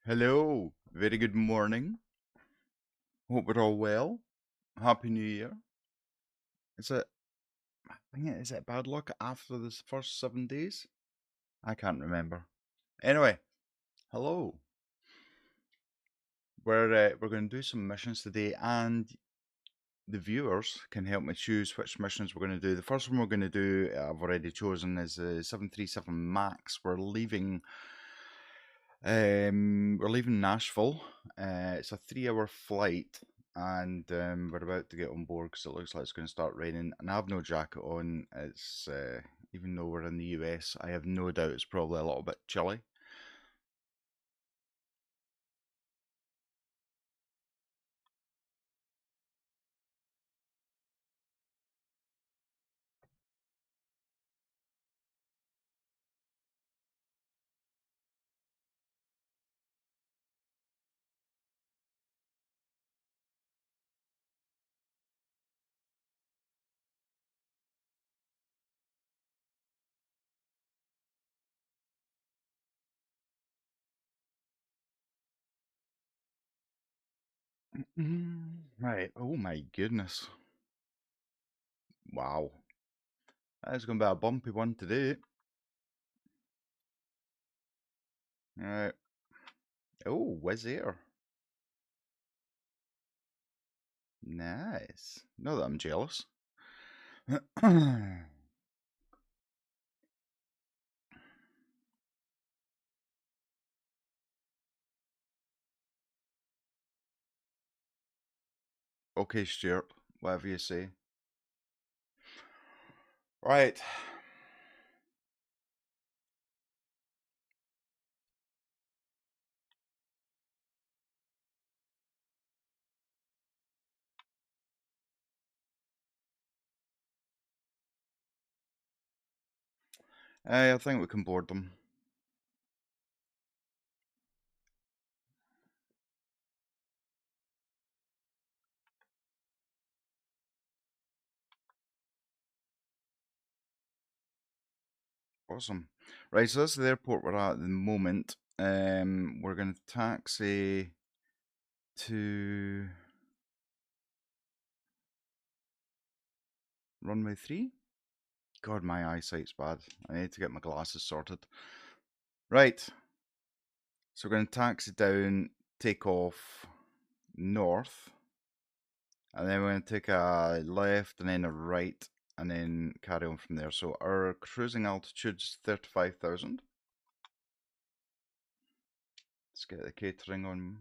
Hello, very good morning. Hope we're all well. Happy New Year. Is it? I think is it bad luck after this first 7 days? I can't remember. Anyway, hello. We're going to do some missions today, and the viewers can help me choose which missions we're going to do. The first one we're going to do, I've already chosen, is the 737 Max. We're leaving Nashville. It's a 3-hour flight, and we're about to get on board because it looks like it's going to start raining. And I have no jacket on. It's even though we're in the US, I have no doubt it's probably a little bit chilly. Right. Oh my goodness. Wow. That's going to be a bumpy one today. Right. Oh, Wizz Air. Nice. Not that I'm jealous. Okay, Stuart. Whatever you say. Right. I think we can board them. Awesome. Right, so that's the airport we're at the moment. We're going to taxi to runway 3. God, my eyesight's bad. I need to get my glasses sorted. Right, so we're going to taxi down, take off north, and then we're going to take a left and then a right, and then carry on from there. So our cruising altitude's 35,000. Let's get the catering on.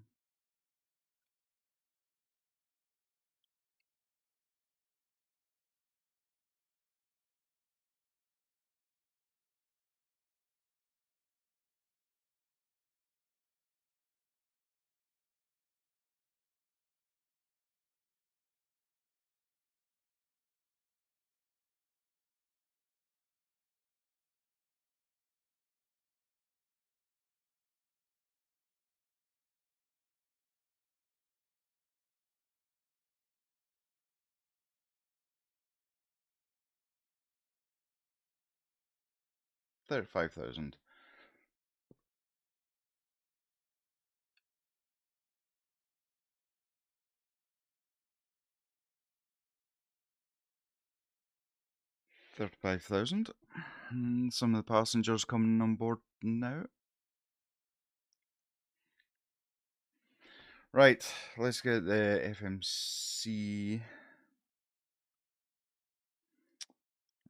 35,000. 35,000. Some of the passengers coming on board now. Right, let's get the FMC.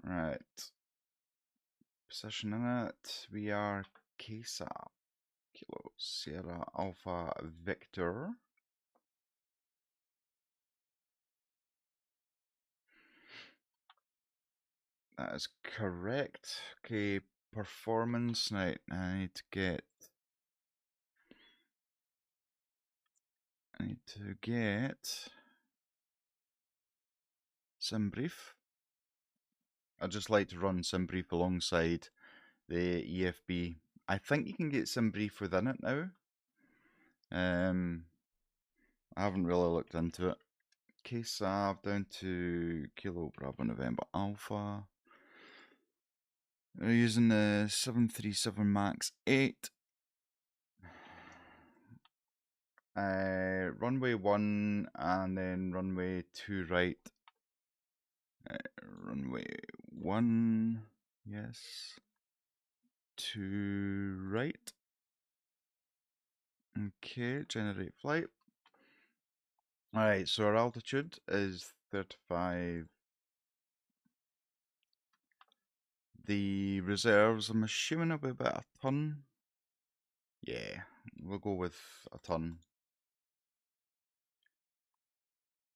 Right. Position in it. We are Capt. Kilo Sierra Alpha Victor. That is correct. Okay, performance. Now I need to get sim brief. I'd just like to run sim brief alongside the EFB. I think you can get sim brief within it now. I haven't really looked into it. KSAV down to Kilo Bravo November Alpha. We're using the 737 MAX 8. runway 1 and then runway 2 right. Runway 1, yes. 2 right. Okay, generate flight. Alright, so our altitude is 35. The reserves, I'm assuming it'll be about a ton. Yeah, we'll go with a ton.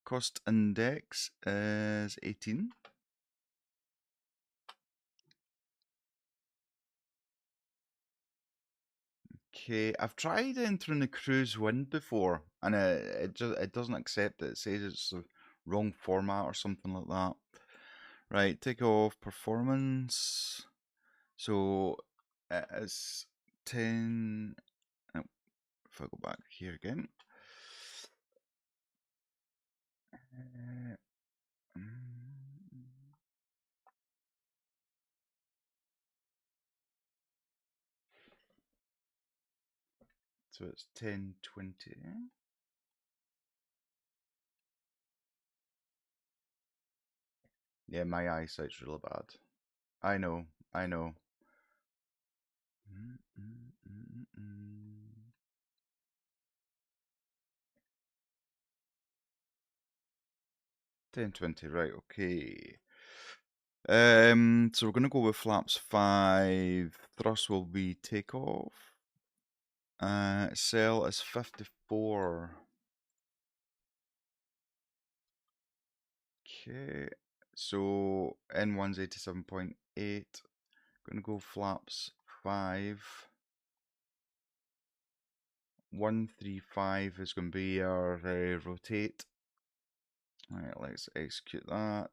Cost index is 18. Okay, I've tried entering the cruise wind before, and it doesn't accept it. It says it's the wrong format or something like that. Right, take off performance. So it is 10. Oh, if I go back here again. So it's 10:20. Yeah, my eyesight's really bad. I know, I know. 10:20, right, okay. So we're gonna go with flaps 5. Thrust will be takeoff. Sail is 54. Okay, so N1's 87.8. Gonna go flaps 5. 135 is gonna be our rotate. Alright, let's execute that.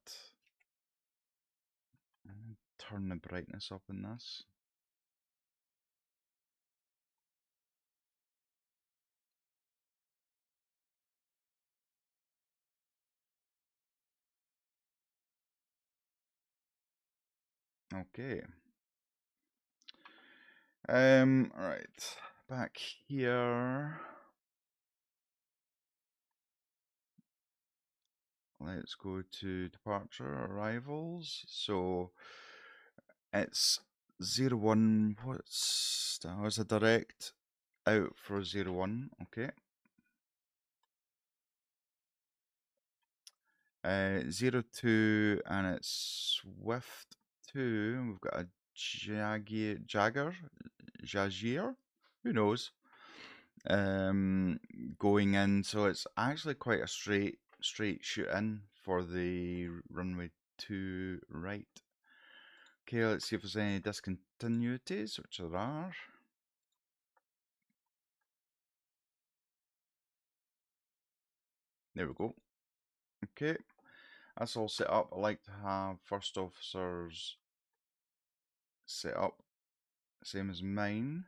Turn the brightness up in this. Okay. Alright. Back here. Let's go to departure arrivals. So it's 01. What's that? Was a direct out for 01. Okay. 02 and it's Swift 2. We've got a Jaguar, who knows? Going in, so it's actually quite a straight shoot in for the runway 2 right. Okay, let's see if there's any discontinuities, which there are. There we go. Okay, that's all set up. I like to have first officers set up, same as mine.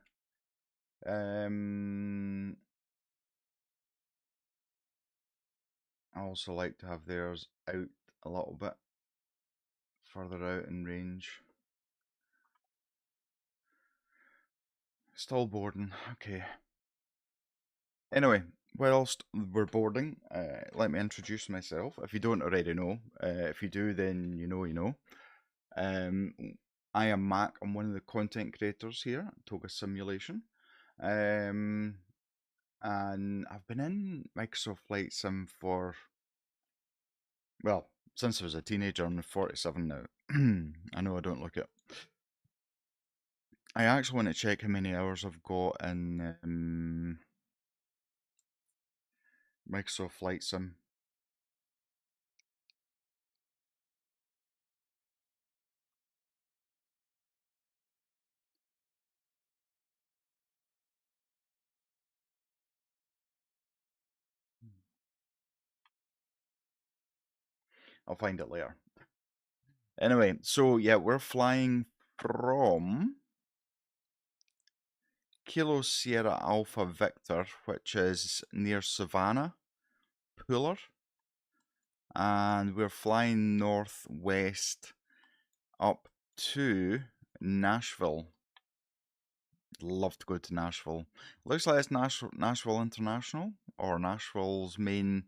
I also like to have theirs out a little bit further out in range. Still boarding, okay. Anyway, whilst we're boarding, let me introduce myself. If you don't already know, if you do, then you know. I am Mac. I'm one of the content creators here at Toga Simulation. And I've been in Microsoft Flight Sim for, well, since I was a teenager. I'm 47 now. I know I don't look it. I actually want to check how many hours I've got in Microsoft Flight Sim. I'll find it later. Anyway, so yeah, we're flying from Kilo Sierra Alpha Victor, which is near Savannah, Puller, and we're flying northwest up to Nashville. I'd love to go to Nashville. Looks like it's Nashville International, or Nashville's main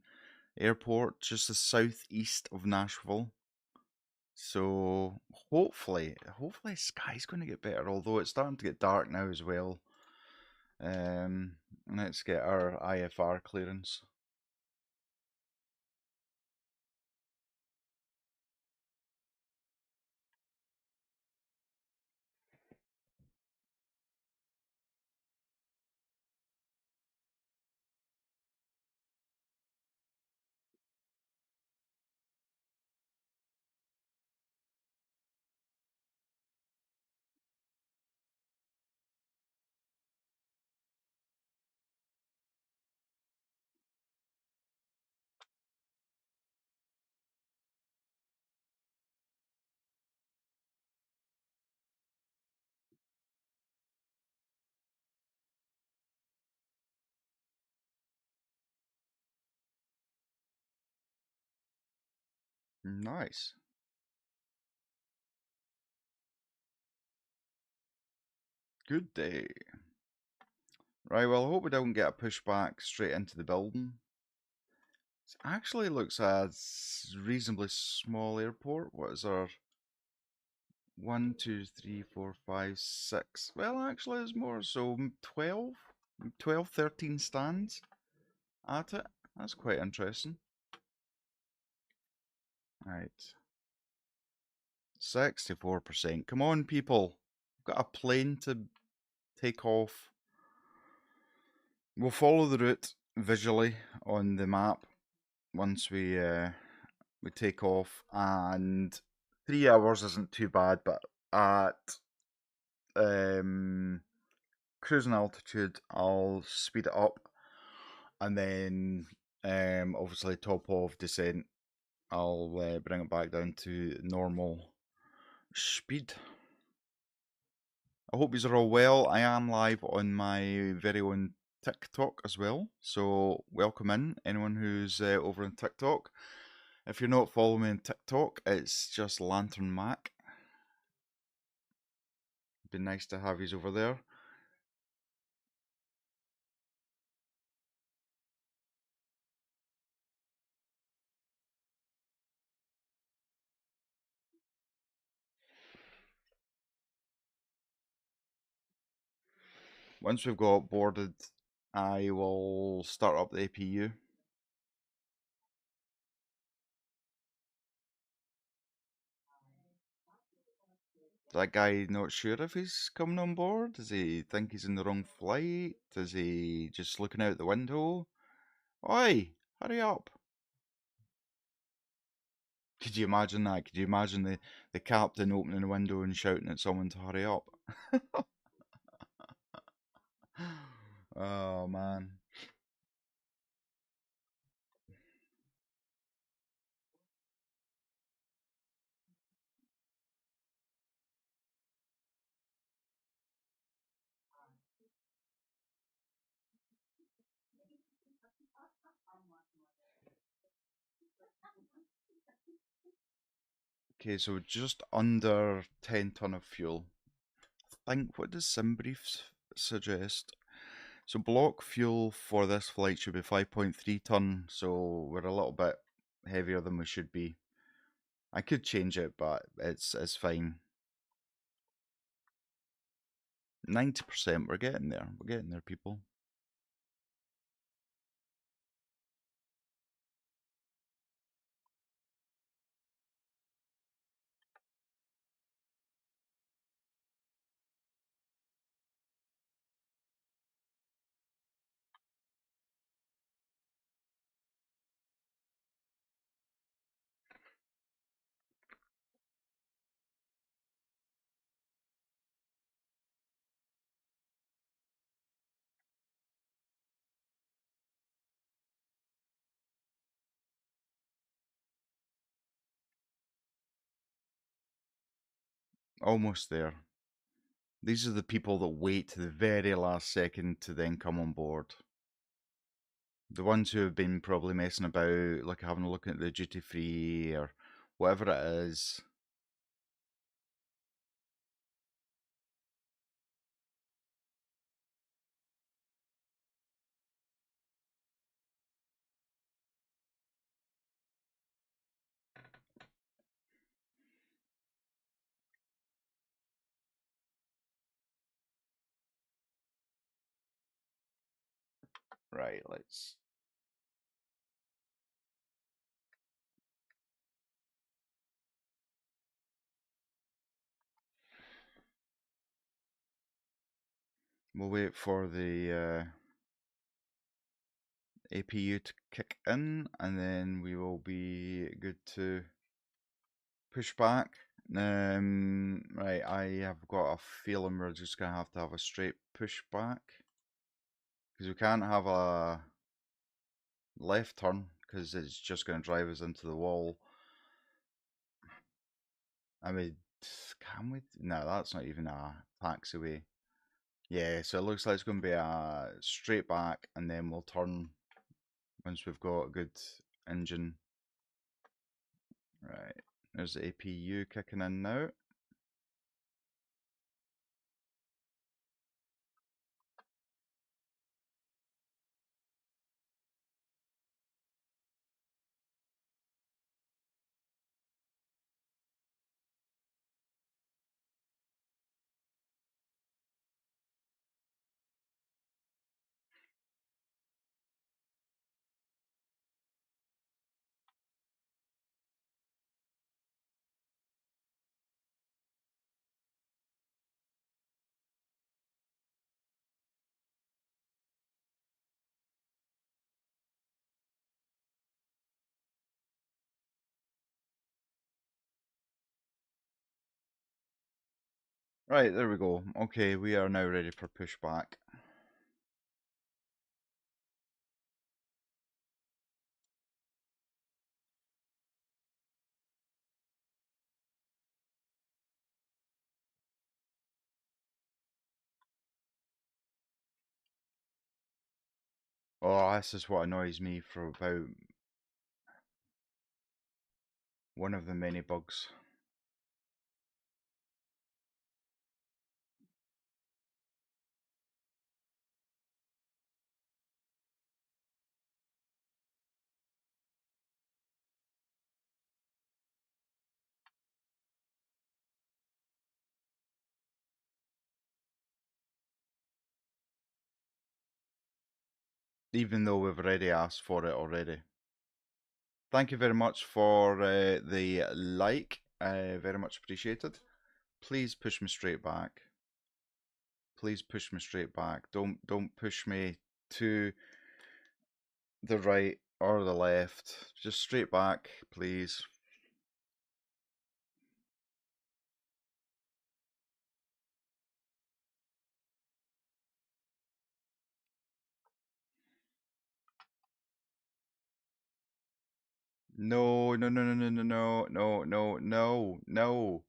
airport, just the southeast of Nashville. So hopefully sky's going to get better. Although it's starting to get dark now as well. Let's get our IFR clearance. Nice. Good day. Right, well, I hope we don't get a pushback straight into the building. It actually looks a reasonably small airport. What is our 1, 2, 3, 4, 5, 6? Well, actually, there's more. So 12, 12, 13 stands at it. That's quite interesting. Right. 64%. Come on, people. We've got a plane to take off. We'll follow the route visually on the map once we take off, and 3 hours isn't too bad, but at cruising altitude I'll speed it up, and then obviously top of descent I'll bring it back down to normal speed. I hope you're all well. I am live on my very own TikTok as well, so welcome in anyone who's over on TikTok. If you're not following me on TikTok, it's just Lantern Mac. It'd be nice to have you over there. Once we've got boarded, I will start up the APU. Is that guy not sure if he's coming on board? Does he think he's in the wrong flight? Is he just looking out the window? Oi, hurry up. Could you imagine that? Could you imagine the captain opening the window and shouting at someone to hurry up? Oh, man. Okay, so just under 10 ton of fuel. I think, what does SimBrief suggest? So block fuel for this flight should be 5.3 ton, so we're a little bit heavier than we should be. I could change it, but it's fine. 90%, we're getting there. We're getting there, people. Almost there. These are the people that wait to the very last second to then come on board. The ones who have been probably messing about, like having a look at the duty free or whatever it is. Right, let's... We'll wait for the APU to kick in, and then we will be good to push back. Right, I have got a feeling we're just going to have a straight push back. Because we can't have a left turn, because it's just going to drive us into the wall. I mean, can we? No, that's not even a taxiway. Yeah, so it looks like it's going to be a straight back, and then we'll turn once we've got a good engine. Right, there's the APU kicking in now. Right, there we go. Okay, we are now ready for pushback. Oh, this is what annoys me for about one of the many bugs. Even though we've already asked for it already. Thank you very much for the like. Very much appreciated. Please push me straight back. Please push me straight back. Don't push me to the right or the left. Just straight back, please. No, no, no, no, no, no, no, no, no, no, no.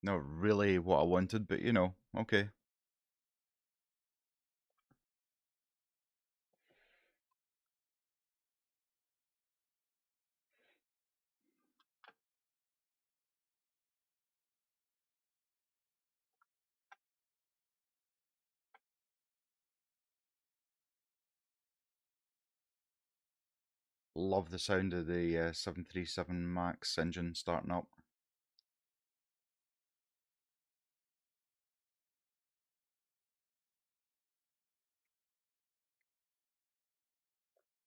Not really what I wanted, but you know, okay. Love the sound of the 737 MAX engine starting up.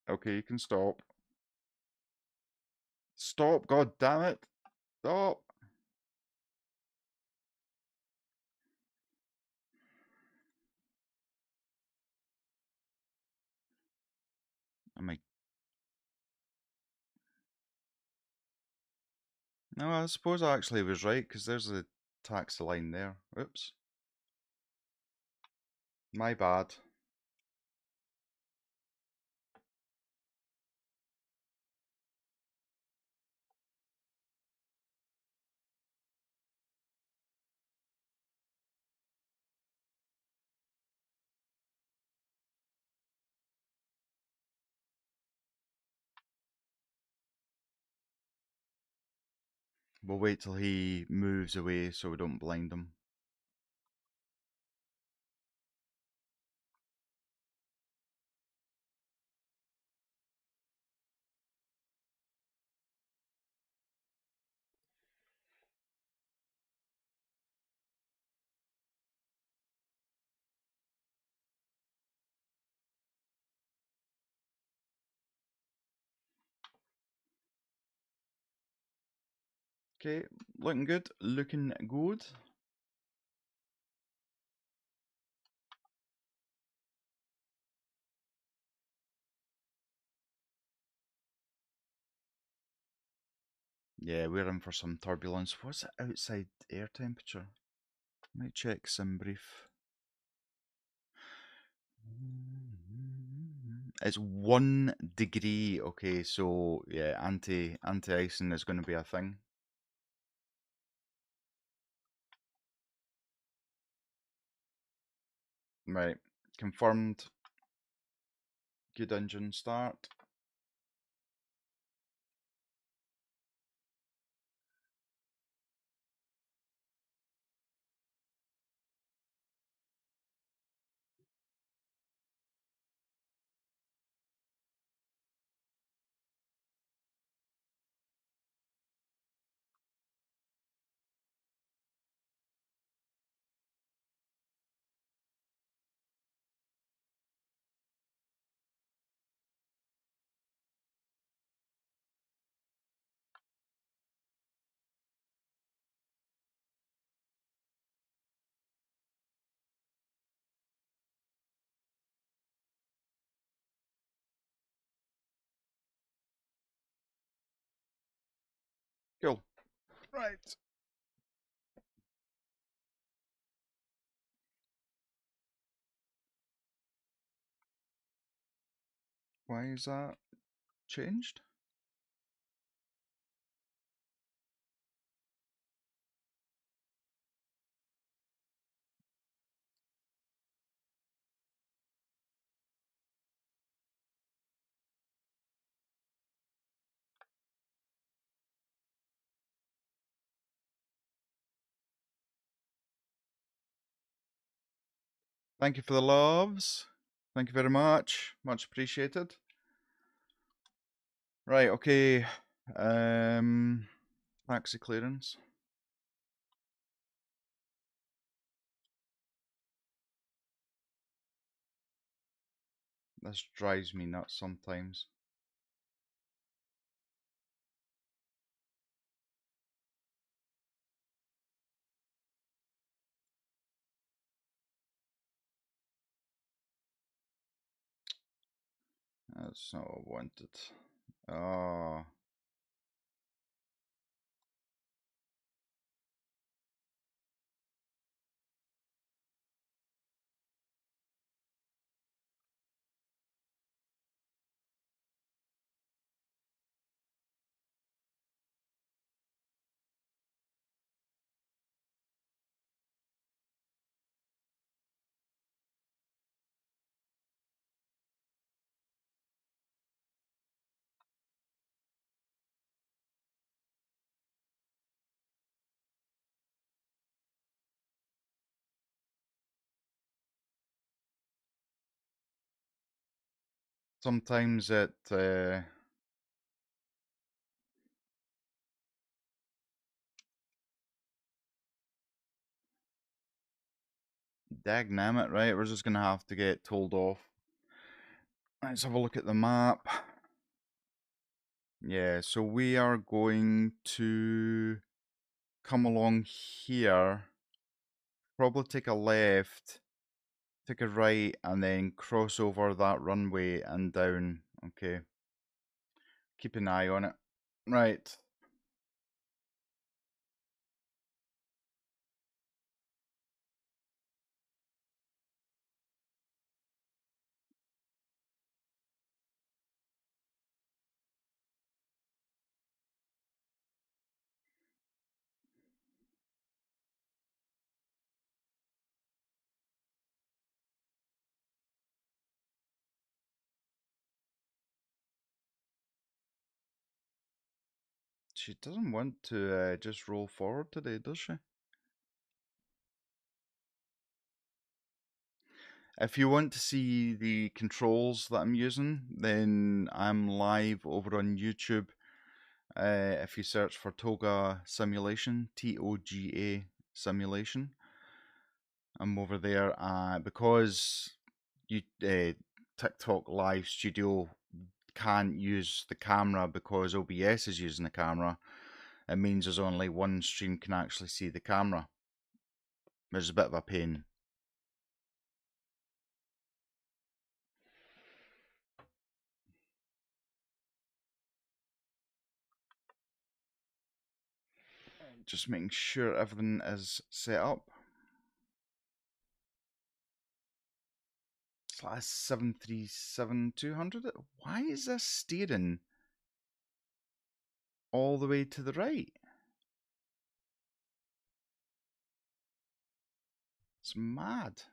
Okay, you can stop. Stop, god damn it. Stop. Am I... No, I suppose I actually was right, because there's the taxi line there. Oops. My bad. We'll wait till he moves away so we don't blind him. Okay, looking good, looking good. Yeah, we're in for some turbulence. What's the outside air temperature? Might check sim brief. It's 1 degree. Okay, so yeah, anti-icing is going to be a thing. Right, confirmed. Good engine start. Cool. Right. Why is that changed? Thank you for the loves. Thank you very much. Much appreciated. Right, okay. Taxi clearance. This drives me nuts sometimes. That's not what I wanted. Oh. Sometimes it dagnammit, right? We're just gonna have to get told off. Let's have a look at the map. Yeah, so we are going to come along here, probably take a left, take a right, and then cross over that runway and down. Okay. Keep an eye on it. Right. She doesn't want to just roll forward today, does she? If you want to see the controls that I'm using, then I'm live over on YouTube. If you search for Toga Simulation, Toga Simulation, I'm over there. Because TikTok Live Studio can't use the camera because OBS is using the camera, it means there's only one stream can actually see the camera, which is a bit of a pain. Just making sure everything is set up. /737-200. Why is this steering all the way to the right? It's mad.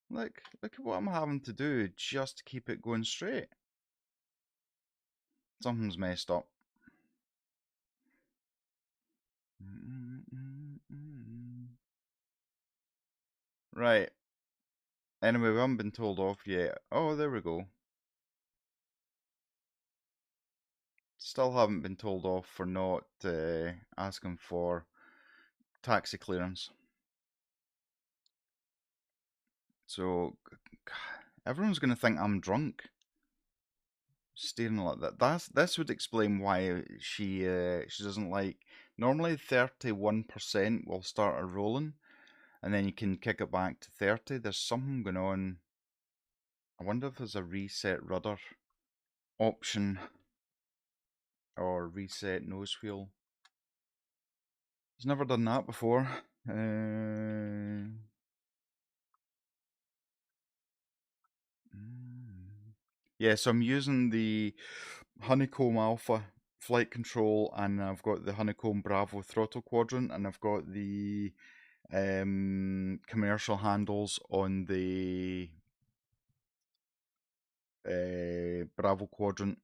Look at what I'm having to do just to keep it going straight. Something's messed up. Right. Anyway, we haven't been told off yet. Oh, there we go. Still haven't been told off for not asking for taxi clearance. So everyone's going to think I'm drunk. Steering like that. This would explain why she doesn't like. Normally, 31% will start her rolling, and then you can kick it back to 30. There's something going on. I wonder if there's a reset rudder option or reset nose wheel. He's never done that before. Yeah, so I'm using the Honeycomb Alpha flight control, and I've got the Honeycomb Bravo throttle quadrant, and I've got the commercial handles on the Bravo quadrant.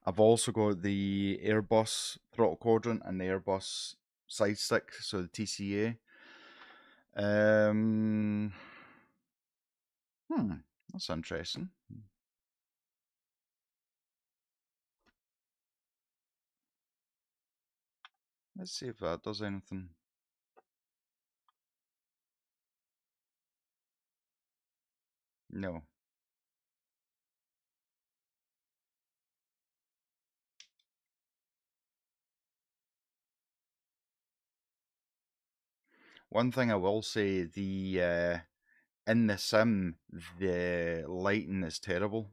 I've also got the Airbus throttle quadrant and the Airbus side stick, so the TCA. That's interesting. Let's see if that does anything. No. One thing I will say, the in the sim, the lighting is terrible.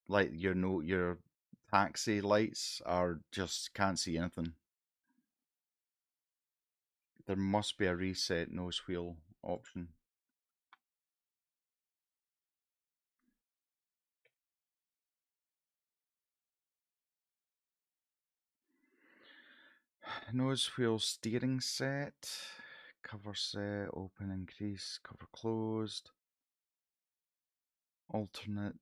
Like your taxi lights are just can't see anything. There must be a reset nose wheel option. Nose wheel steering set, cover set, open, increase, cover closed, alternate.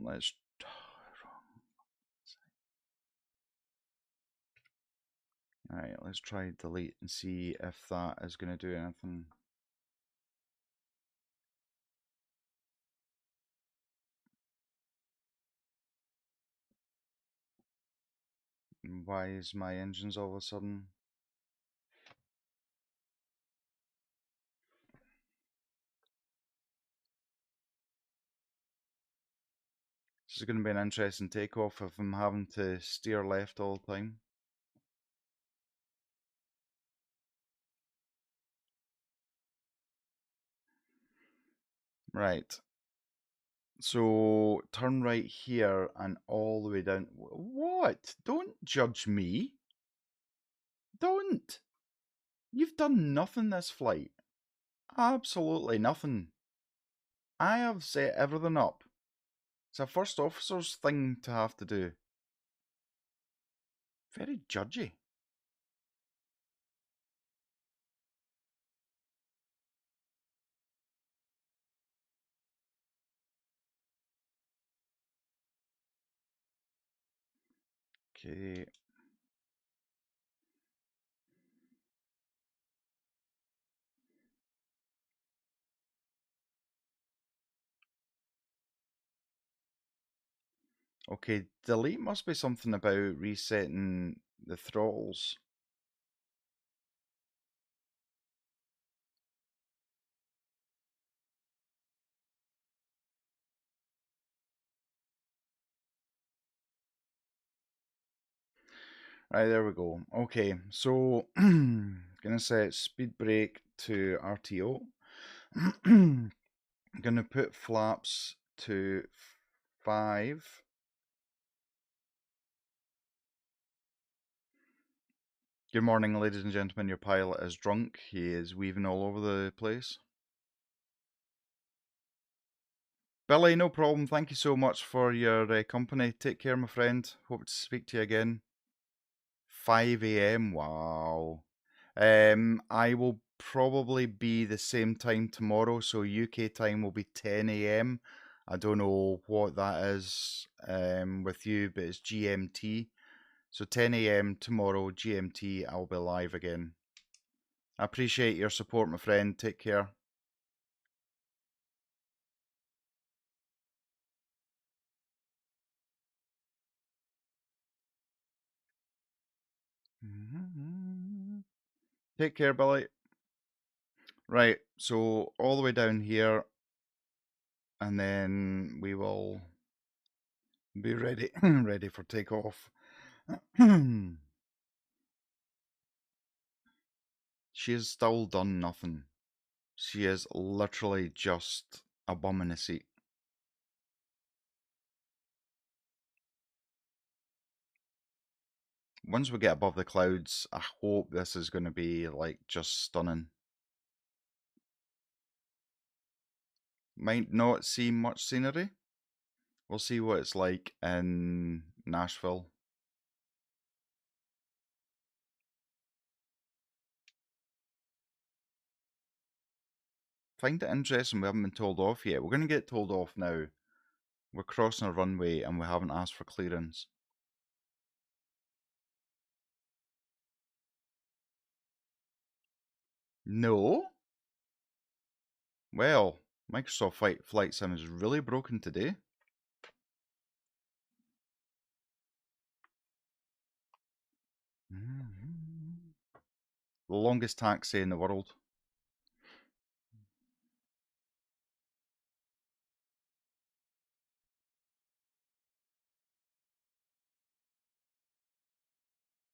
Let's Alright, let's try delete and see if that is going to do anything. Why is my engines all of a sudden? This is going to be an interesting takeoff if I'm having to steer left all the time. Right. So turn right here and all the way down. What? Don't judge me. Don't. You've done nothing this flight. Absolutely nothing. I have set everything up. It's a first officer's thing to have to do. Very judgy. Okay. Okay, delete must be something about resetting the throttles. Right, there we go. Okay, so gonna set speed brake to RTO. Gonna put flaps to 5. Good morning, ladies and gentlemen. Your pilot is drunk. He is weaving all over the place. Billy, no problem. Thank you so much for your company. Take care, my friend. Hope to speak to you again. 5 a.m. Wow. I will probably be the same time tomorrow, so UK time will be 10 a.m. I don't know what that is with you, but it's GMT. So 10 a.m. tomorrow, GMT, I'll be live again. I appreciate your support, my friend. Take care. Take care, Billy. Right, so all the way down here, and then we will be ready ready for takeoff. She has still done nothing. She is literally just a bum in a seat. Once we get above the clouds, I hope this is going to be like just stunning. Might not see much scenery. We'll see what it's like in Nashville. Find it interesting we haven't been told off yet. We're going to get told off now. We're crossing a runway and we haven't asked for clearance. No? Well, Microsoft Flight Sim is really broken today. The longest taxi in the world.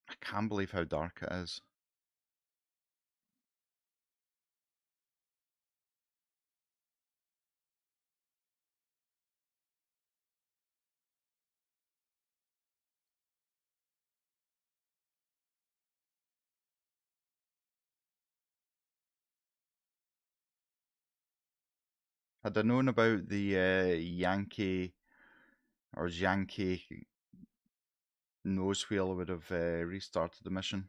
I can't believe how dark it is. Had I known about the Yankee or Yankee nose wheel, I would have restarted the mission.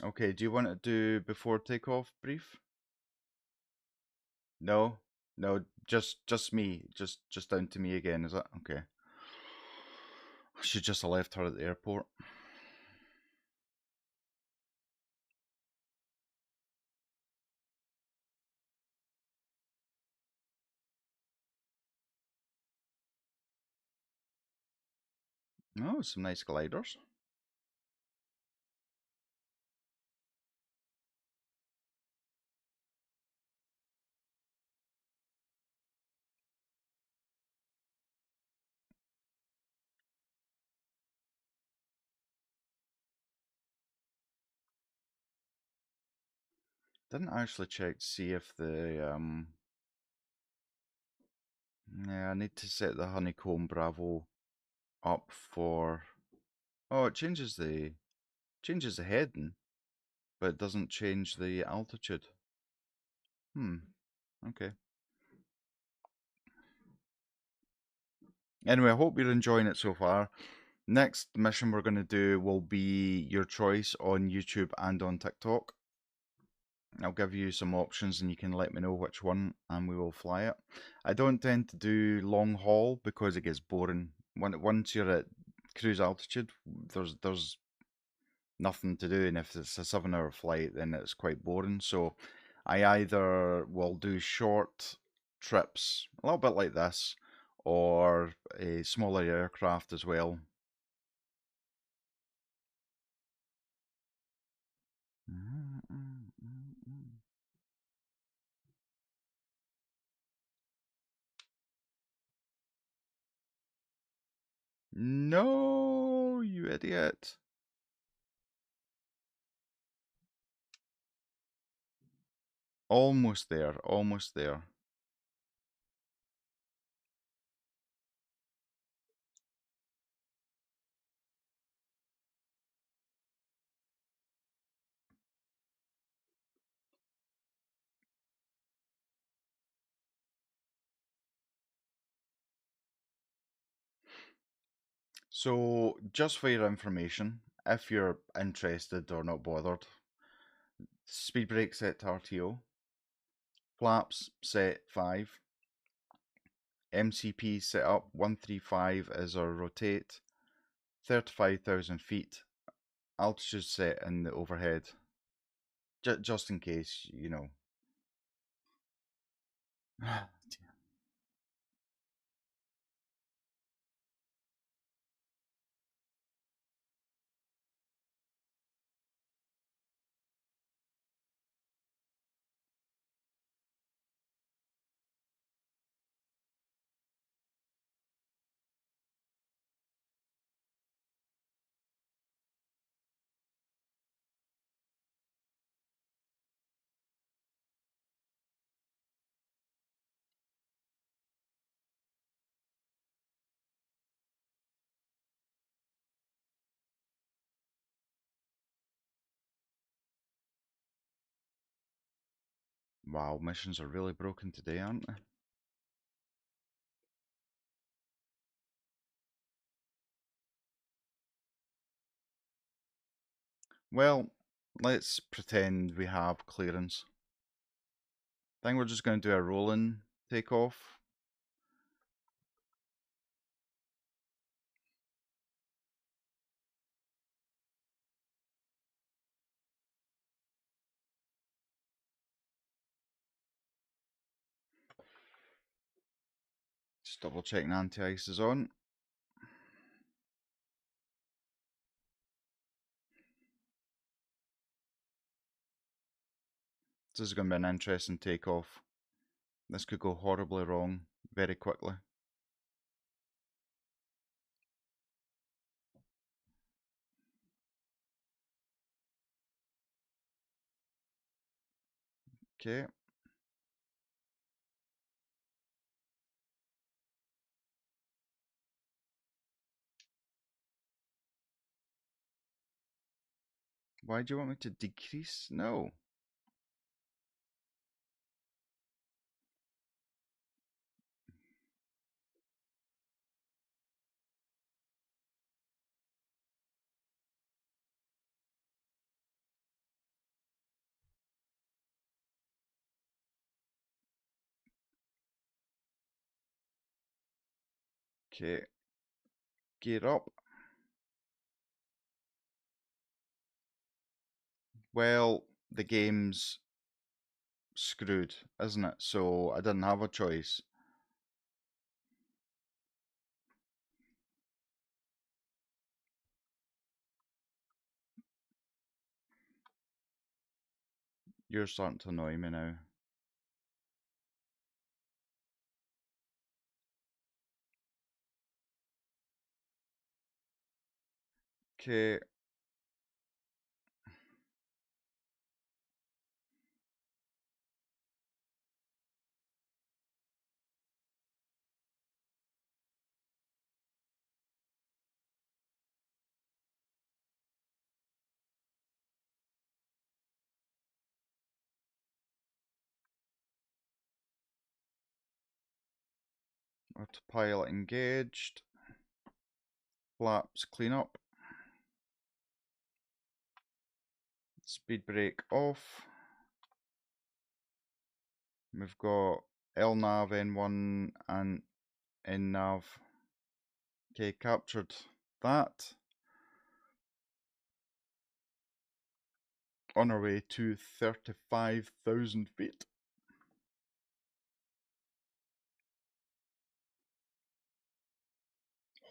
Okay, do you want to do before takeoff brief? No, no, just me, just down to me again. Is that okay? I should just have left her at the airport. Oh, some nice gliders. Didn't actually check to see if the yeah, I need to set the honeycomb Bravo up for. Oh, it changes the heading, but it doesn't change the altitude. Okay. Anyway, I hope you're enjoying it so far. Next mission we're going to do will be your choice on YouTube and on TikTok. I'll give you some options and you can let me know which one and we will fly it. I don't tend to do long haul because it gets boring. Once you're at cruise altitude, there's nothing to do, and if it's a 7 hour flight then it's quite boring. So I either will do short trips, a little bit like this, or a smaller aircraft as well. No, you idiot. Almost there, almost there. So, just for your information, if you're interested or not bothered, speed brake set to RTO, flaps set 5, MCP set up 135 is our rotate, 35,000 feet, altitude set in the overhead, just in case, you know. Wow, missions are really broken today, aren't they? Well, let's pretend we have clearance. I think we're just going to do a rolling takeoff. Just double checking anti-ice is on. This is going to be an interesting takeoff. This could go horribly wrong very quickly. Okay. Why do you want me to decrease? No. Okay. Gear up. Well, the game's screwed, isn't it? So I didn't have a choice. You're starting to annoy me now. Okay. Autopilot engaged. Flaps clean up. Speed brake off. We've got LNAV, N1 and NNAV. Okay, captured that. On our way to 35,000 feet.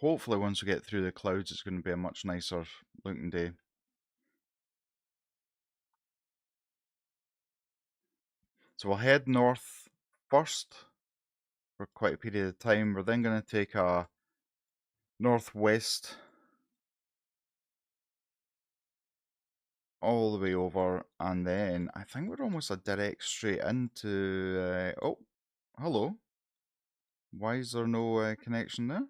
Hopefully once we get through the clouds it's going to be a much nicer looking day. So we'll head north first for quite a period of time. We're then going to take a northwest all the way over, and then I think we're almost a direct straight into oh, hello. Why is there no connection there?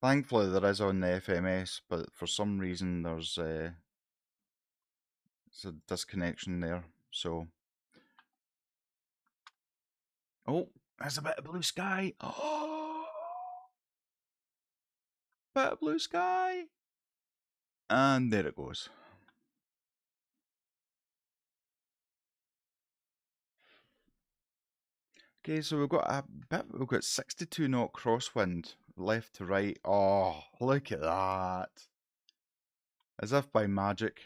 Thankfully there is on the FMS, but for some reason there's a disconnection there. So oh, there's a bit of blue sky. Oh, bit of blue sky. And there it goes. Okay, so we've got 62 knot crosswind, left to right. Oh, look at that. As if by magic.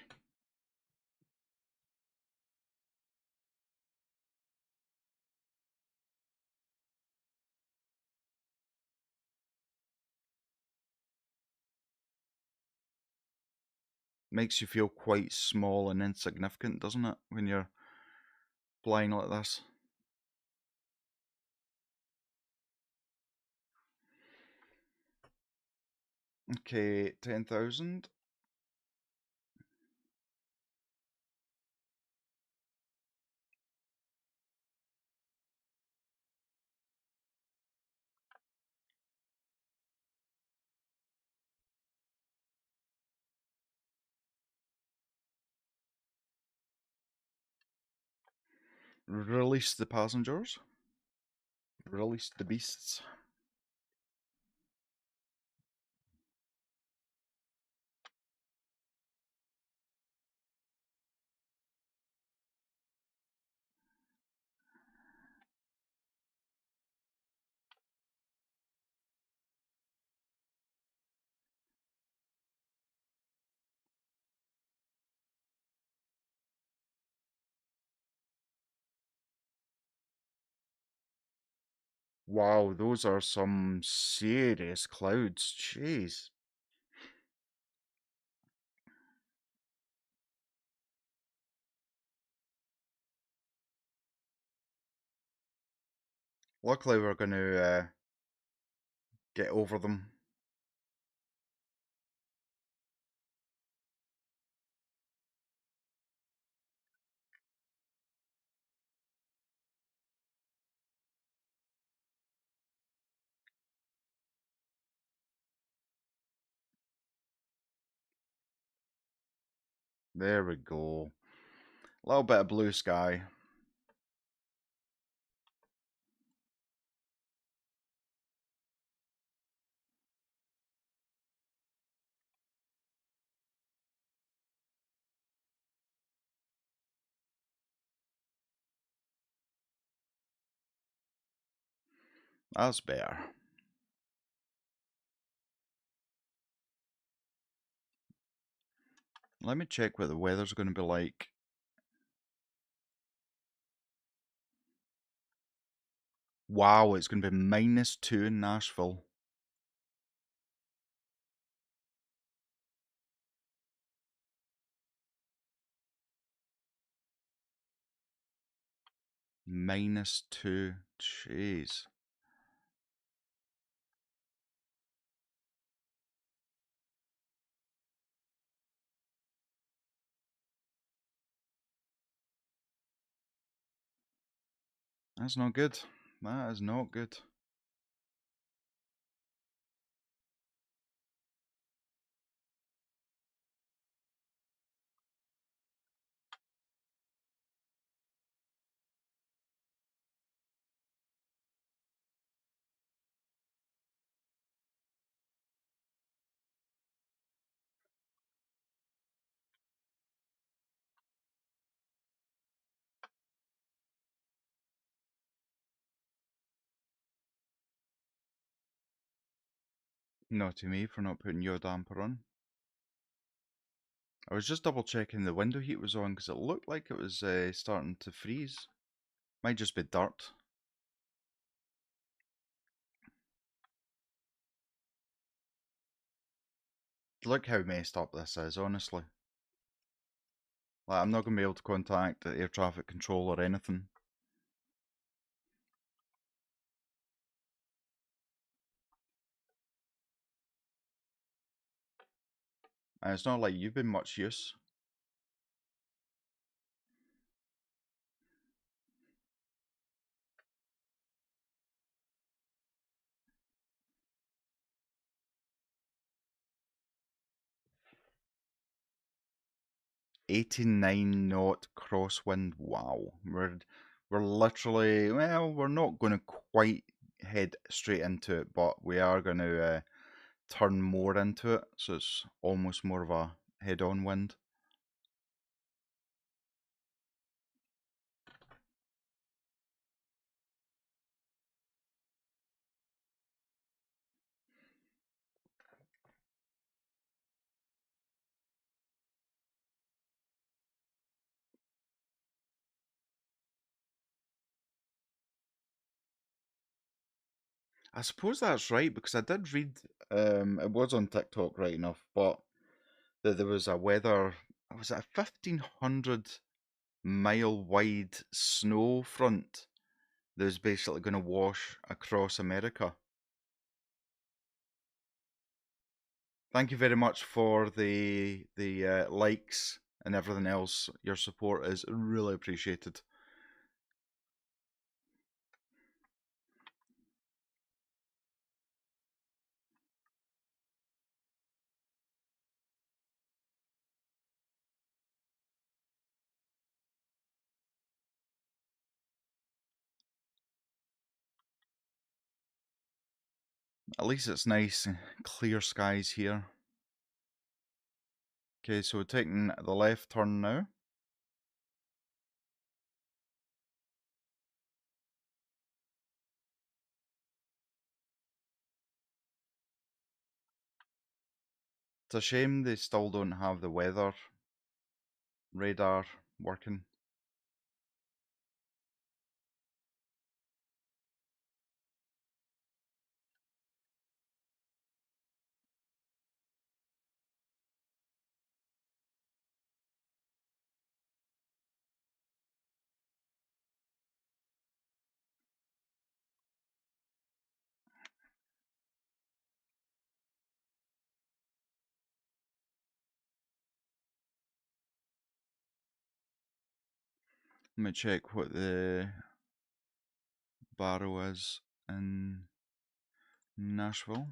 Makes you feel quite small and insignificant, doesn't it, when you're flying like this? Okay, 10,000. Release the passengers. Release the beasts. Wow, those are some serious clouds. Jeez. Luckily we're going to get over them. There we go. A little bit of blue sky. That's better. Let me check what the weather's going to be like. Wow, it's going to be -2 in Nashville. -2. Jeez. That's not good. That is not good. Not to me for not putting your damper on. I was just double checking the window heat was on because it looked like it was starting to freeze. Might just be dirt. Look how messed up this is, honestly. Like, I'm not going to be able to contact the air traffic control or anything. And it's not like you've been much use. '89 knot crosswind. Wow, we're literally, well, we're not going to quite head straight into it, but we are going to turn more into it, so it's almost more of a head-on wind. I suppose that's right because I did read, it was on TikTok, right enough, but that there was a weather, was it a 1,500-mile wide snow front that was basically going to wash across America. Thank you very much for the likes and everything else. Your support is really appreciated. At least it's nice and clear skies here. Okay, so we're taking the left turn now. It's a shame they still don't have the weather radar working. Let me check what the barrow is in Nashville.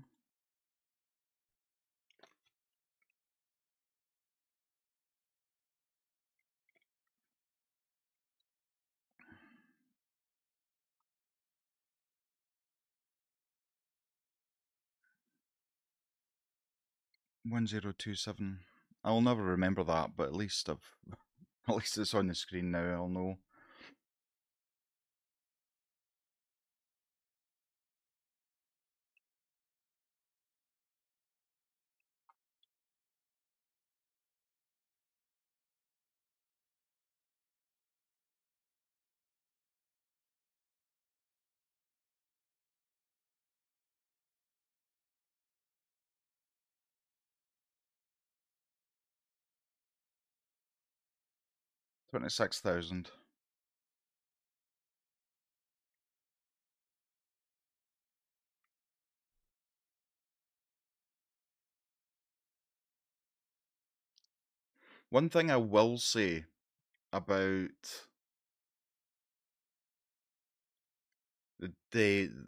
$1027. I'll never remember that, but at least at least it's on the screen now. I'll know. $26,000. One thing I will say about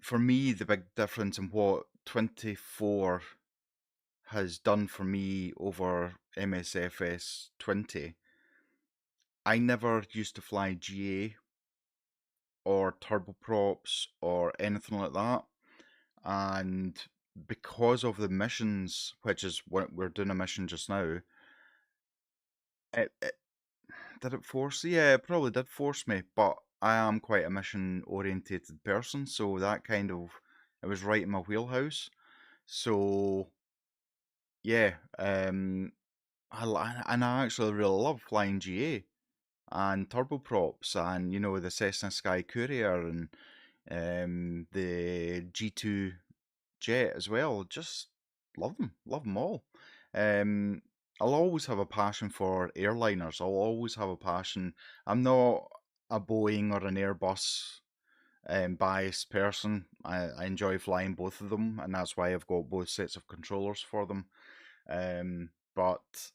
for me, the big difference in what 24 has done for me over MSFS 20, I never used to fly GA or turboprops or anything like that. And because of the missions, which is what we're doing a mission just now, it did it force? Yeah, it probably did force me, but I am quite a mission orientated person, so that kind of, it was right in my wheelhouse. So yeah, and I actually really love flying GA and turboprops, and the Cessna Sky Courier and the G2 jet as well. Just love them all. Um, I'll always have a passion for airliners. I'll always have a passion. I'm not a Boeing or an Airbus biased person. I enjoy flying both of them, and that's why I've got both sets of controllers for them. But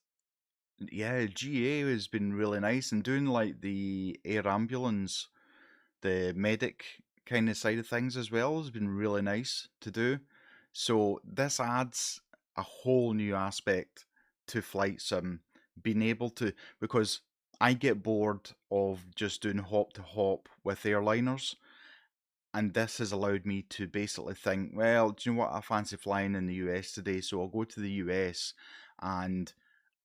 yeah, GA has been really nice, and doing like the air ambulance, the medic kind of side of things as well has been really nice to do. So this adds a whole new aspect to flight sim, being able to, because I get bored of just doing hop to hop with airliners, and this has allowed me to basically think, well, do you know what? I fancy flying in the US today, so I'll go to the US and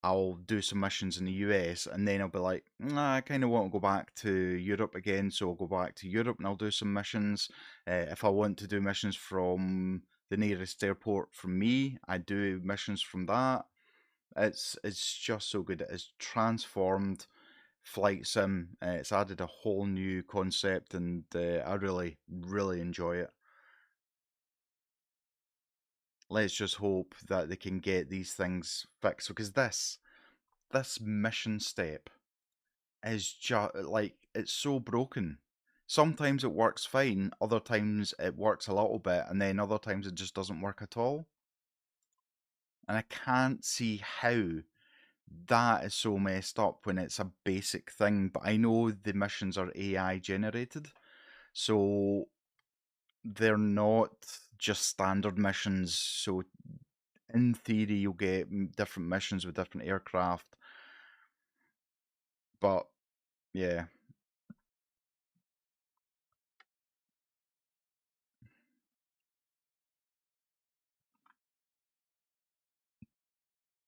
I'll do some missions in the US, and then I'll be like, nah, I kind of want to go back to Europe again, so I'll go back to Europe and I'll do some missions. If I want to do missions from the nearest airport from me, I do missions from that. It's just so good. It has transformed flight sim. It's added a whole new concept, and I really enjoy it. Let's just hope that they can get these things fixed, because this mission step is just like, it's so broken. Sometimes it works fine, other times it works a little bit, and then other times it just doesn't work at all. And I can't see how that is so messed up when it's a basic thing. But I know the missions are AI generated, so they're not just standard missions. So in theory, you'll get different missions with different aircraft. But yeah,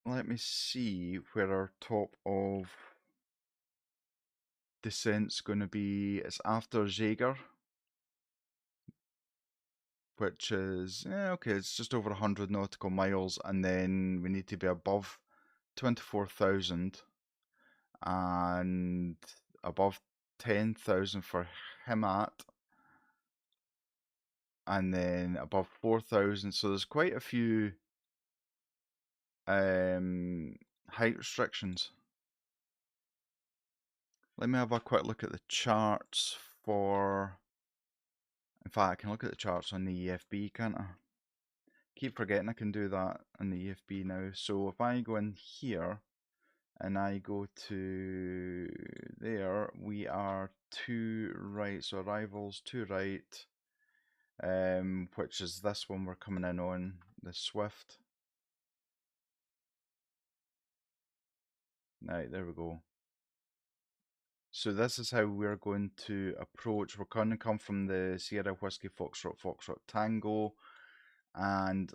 let me see where our top of descent's going to be. It's after Jaeger, which is, okay, it's just over 100 nautical miles, and then we need to be above 24,000 and above 10,000 for Himat, and then above 4,000. So there's quite a few um, height restrictions. Let me have a quick look at the charts for. In fact, I can look at the charts on the EFB, can't I? Keep forgetting I can do that on the EFB now. So if I go in here and I go to there, we are to right. So arrivals to right, which is this one we're coming in on, the Swift. Right, there we go. So this is how we're going to approach. We're going to come from the Sierra Whiskey Foxtrot Tango, and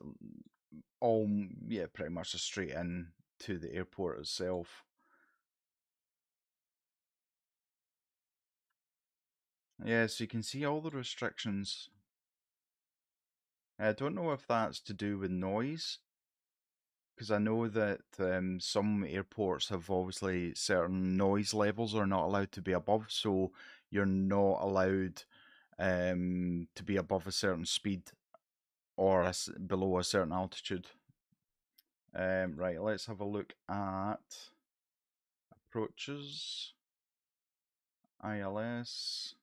all, yeah, pretty much a straight in to the airport itself. Yeah, so you can see all the restrictions. I don't know if that's to do with noise, because I know that some airports have obviously certain noise levels are not allowed to be above, so you're not allowed to be above a certain speed or below a certain altitude. Right, let's have a look at approaches, ILS.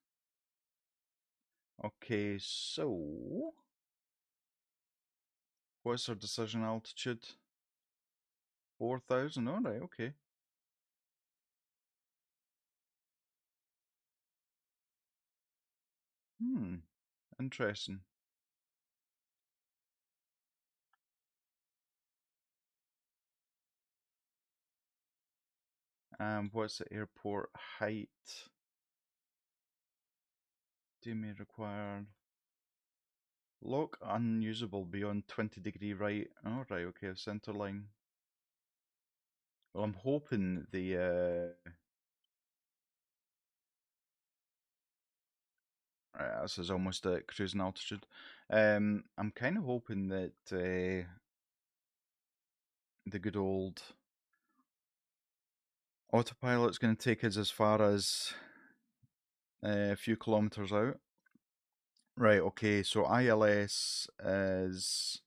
Okay, so what's our decision altitude? 4,000. All right, okay. Interesting. What's the airport height? Do may require lock unusable beyond 20-degree right. All right, okay, center line. Well, I'm hoping the right, this is almost at cruising altitude. I'm kind of hoping that the good old autopilot's going to take us as far as a few kilometers out. Right, okay, so ILS is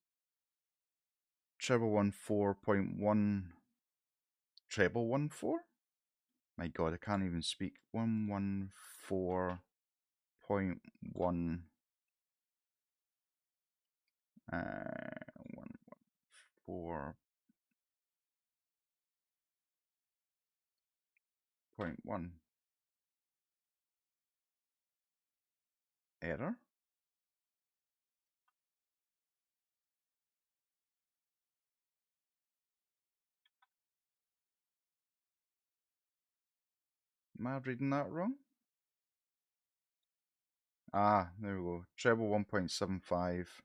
treble 14.1 treble 14? My god, I can't even speak. 114.1 114.1 error. Am I reading that wrong? Ah, there we go. Treble 1.75.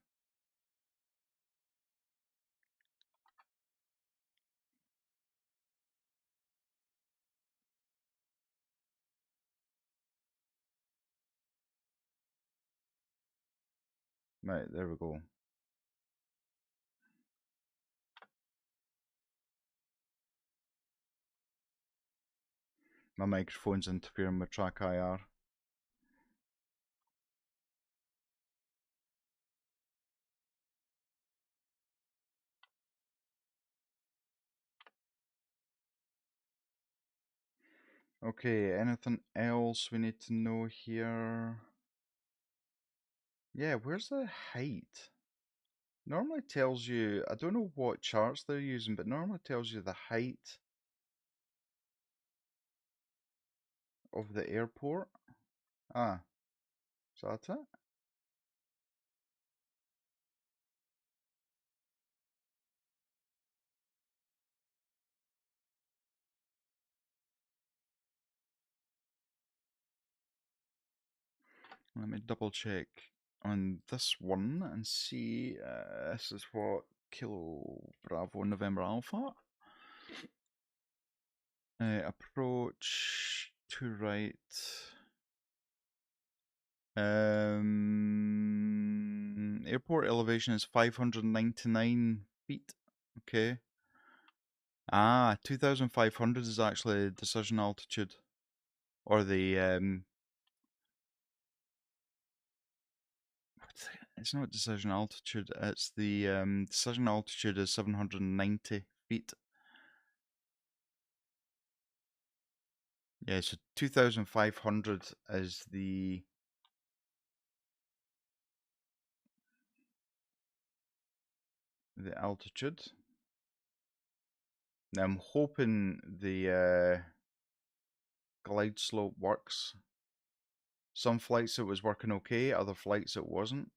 Right, there we go. My microphone's interfering with track IR. Okay, anything else we need to know here? Yeah, where's the height? Normally tells you, I don't know what charts they're using, but normally tells you the height of the airport. Ah, is that it? Let me double check on this one and see. This is what Kilo Bravo November Alpha. Approach to right. Airport elevation is 599 feet. Okay. Ah, 2,500 is actually decision altitude. Or the, it's not decision altitude, it's the, decision altitude is 790 feet. Yeah, so 2,500 is the altitude. Now I'm hoping the glide slope works. Some flights it was working okay, other flights it wasn't.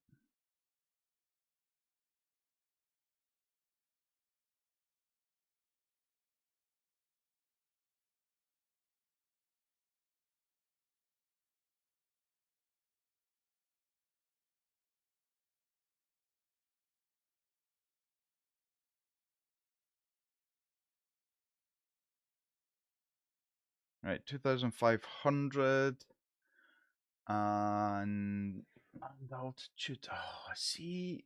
Right, 2,500 and altitude. Oh, see,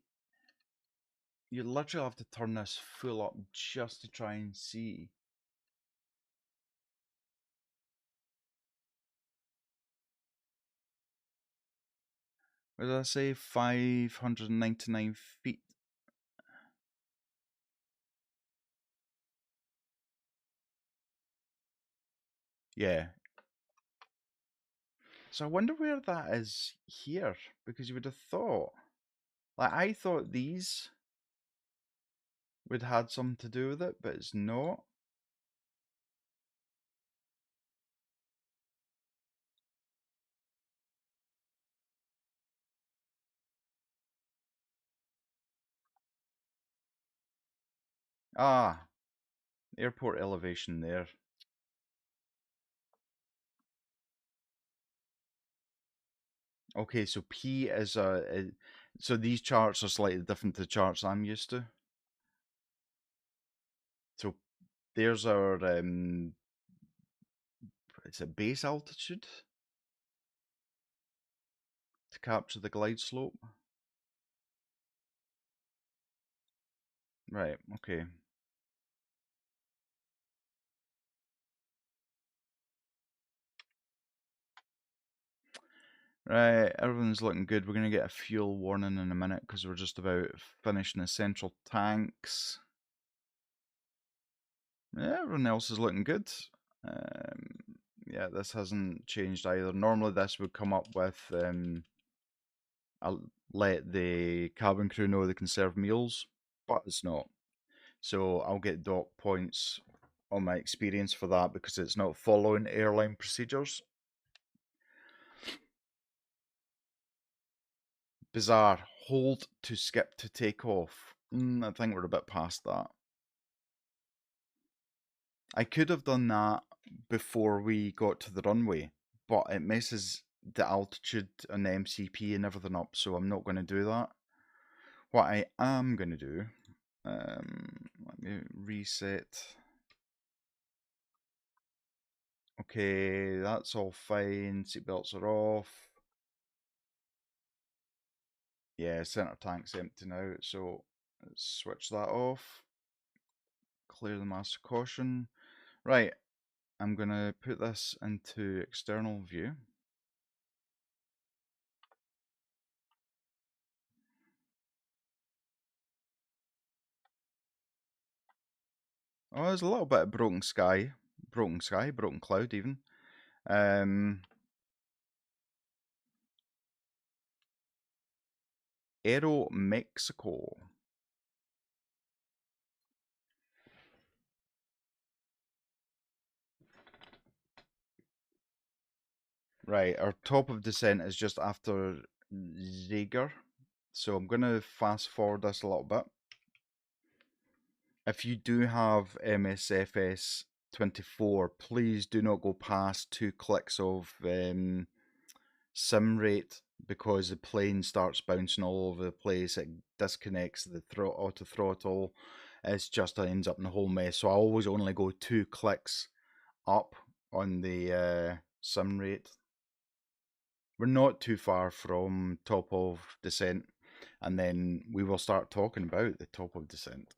you literally have to turn this full up just to try and see. What did I say? 599 feet. Yeah. So I wonder where that is here, because you would have thought, like, I thought these would had something to do with it, but it's not. Ah, airport elevation there. Okay, so P is so these charts are slightly different to the charts I'm used to. So there's our it's a base altitude to capture the glide slope. Right, okay. Right, everything's looking good. We're going to get a fuel warning in a minute because we're just about finishing the central tanks. Yeah, everyone else is looking good. Yeah, this hasn't changed either. Normally this would come up with, I'll let the cabin crew know they can serve meals, but it's not. So I'll get dock points on my experience for that because it's not following airline procedures. Bizarre. Hold to skip to take off. I think we're a bit past that. I could have done that before we got to the runway, but it messes the altitude and the MCP and everything up, so I'm not going to do that. What I am going to do, let me reset. Okay, that's all fine. Seatbelts are off. Yeah, center tank's empty now, so let's switch that off. Clear the master caution. Right, I'm going to put this into external view. Oh, there's a little bit of broken sky, broken cloud even. Aero Mexico. Right, our top of descent is just after Zager. So I'm going to fast forward this a little bit. If you do have Msfs 24, please do not go past 2 clicks of sim rate because the plane starts bouncing all over the place. It disconnects the auto throttle. It just ends up in a whole mess. So I always only go 2 clicks up on the sim rate. We're not too far from top of descent, and then we will start talking about the top of descent.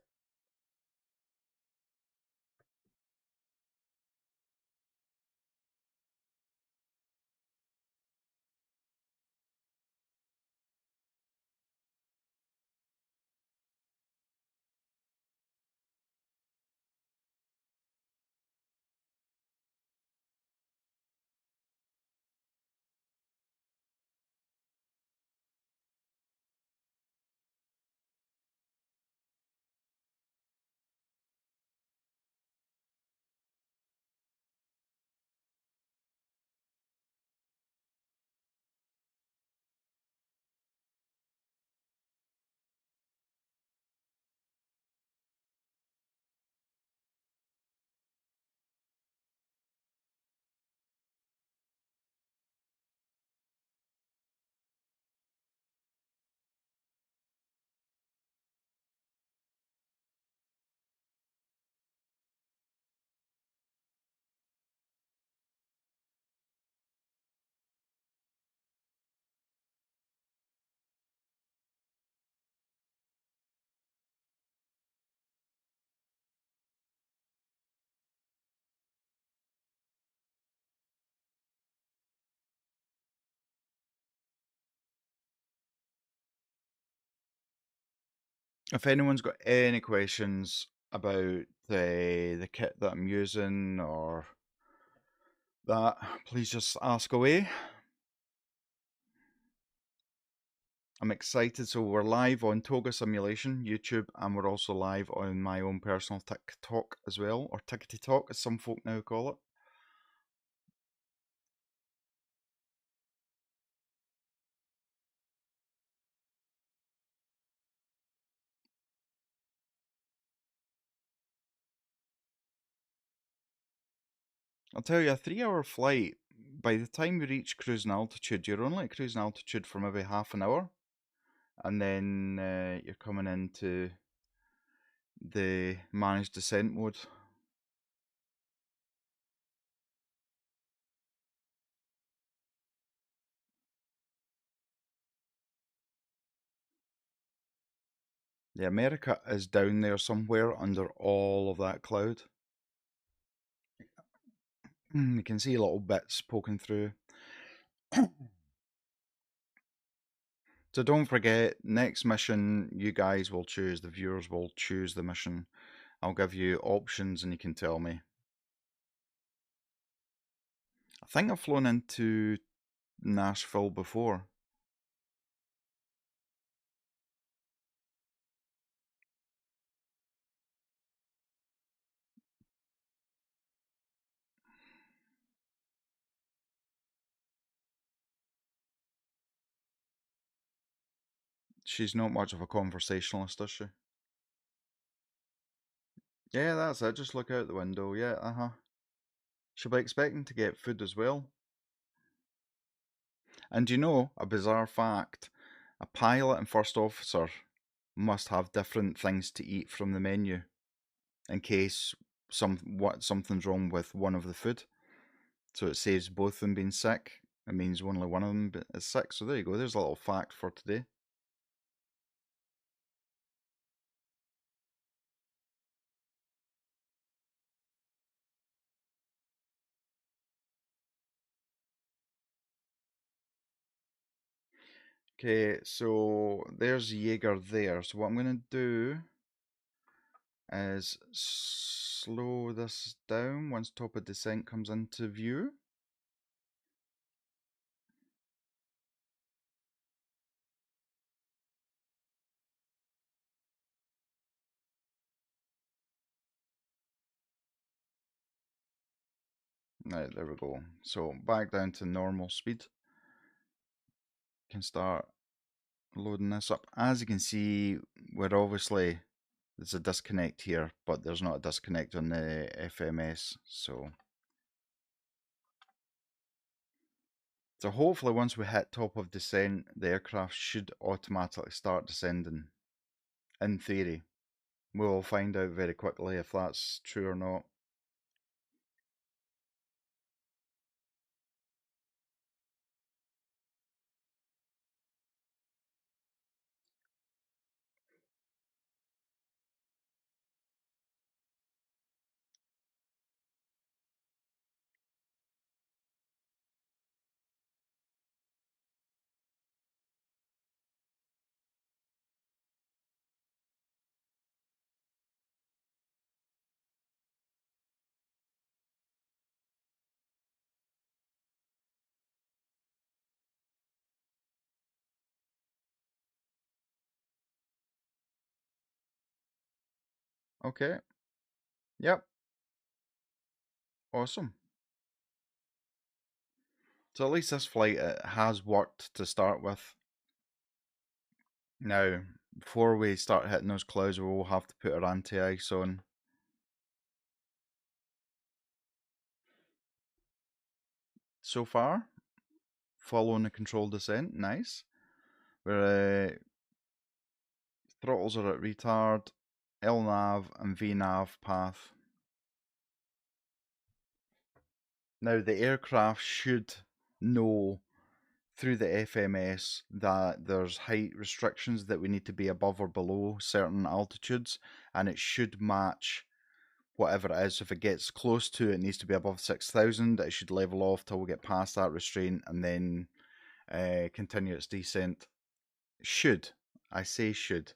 If anyone's got any questions about the kit that I'm using or that, please just ask away. I'm excited. So we're live on Toga Simulation, YouTube, and we're also live on my own personal TikTok as well, or Tickety Talk as some folk now call it. I'll tell you, a 3 hour flight, by the time you reach cruising altitude, you're only at cruising altitude for maybe half an hour, and then you're coming into the managed descent mode. The America is down there somewhere under all of that cloud. You can see little bits poking through. So don't forget, next mission, you guys will choose, the viewers will choose the mission. I'll give you options and you can tell me. I think I've flown into Nashville before. She's not much of a conversationalist, is she? Yeah, that's it. Just look out the window. Yeah, She'll be expecting to get food as well. And you know, a bizarre fact, a pilot and first officer must have different things to eat from the menu in case something's wrong with one of the food. So it saves both of them being sick. It means only one of them is sick. So there you go. There's a little fact for today. Okay, so there's Jaeger there. So what I'm going to do is slow this down once top of descent comes into view. Right, there we go. So back down to normal speed. Can start loading this up. As you can see, we're obviously, there's a disconnect here, but there's not a disconnect on the FMS. So hopefully once we hit top of descent, the aircraft should automatically start descending. In theory. We'll find out very quickly if that's true or not. Okay. Yep. Awesome. So at least this flight has worked to start with. Now, before we start hitting those clouds, we will have to put our anti-ice on. So far, following the controlled descent, nice. We're throttles are at retard, LNAV and VNAV path. Now the aircraft should know through the FMS that there's height restrictions that we need to be above or below certain altitudes, and it should match whatever it is. So if it gets close to it, needs to be above 6,000, it should level off till we get past that restraint and then continue its descent. Should. I say should.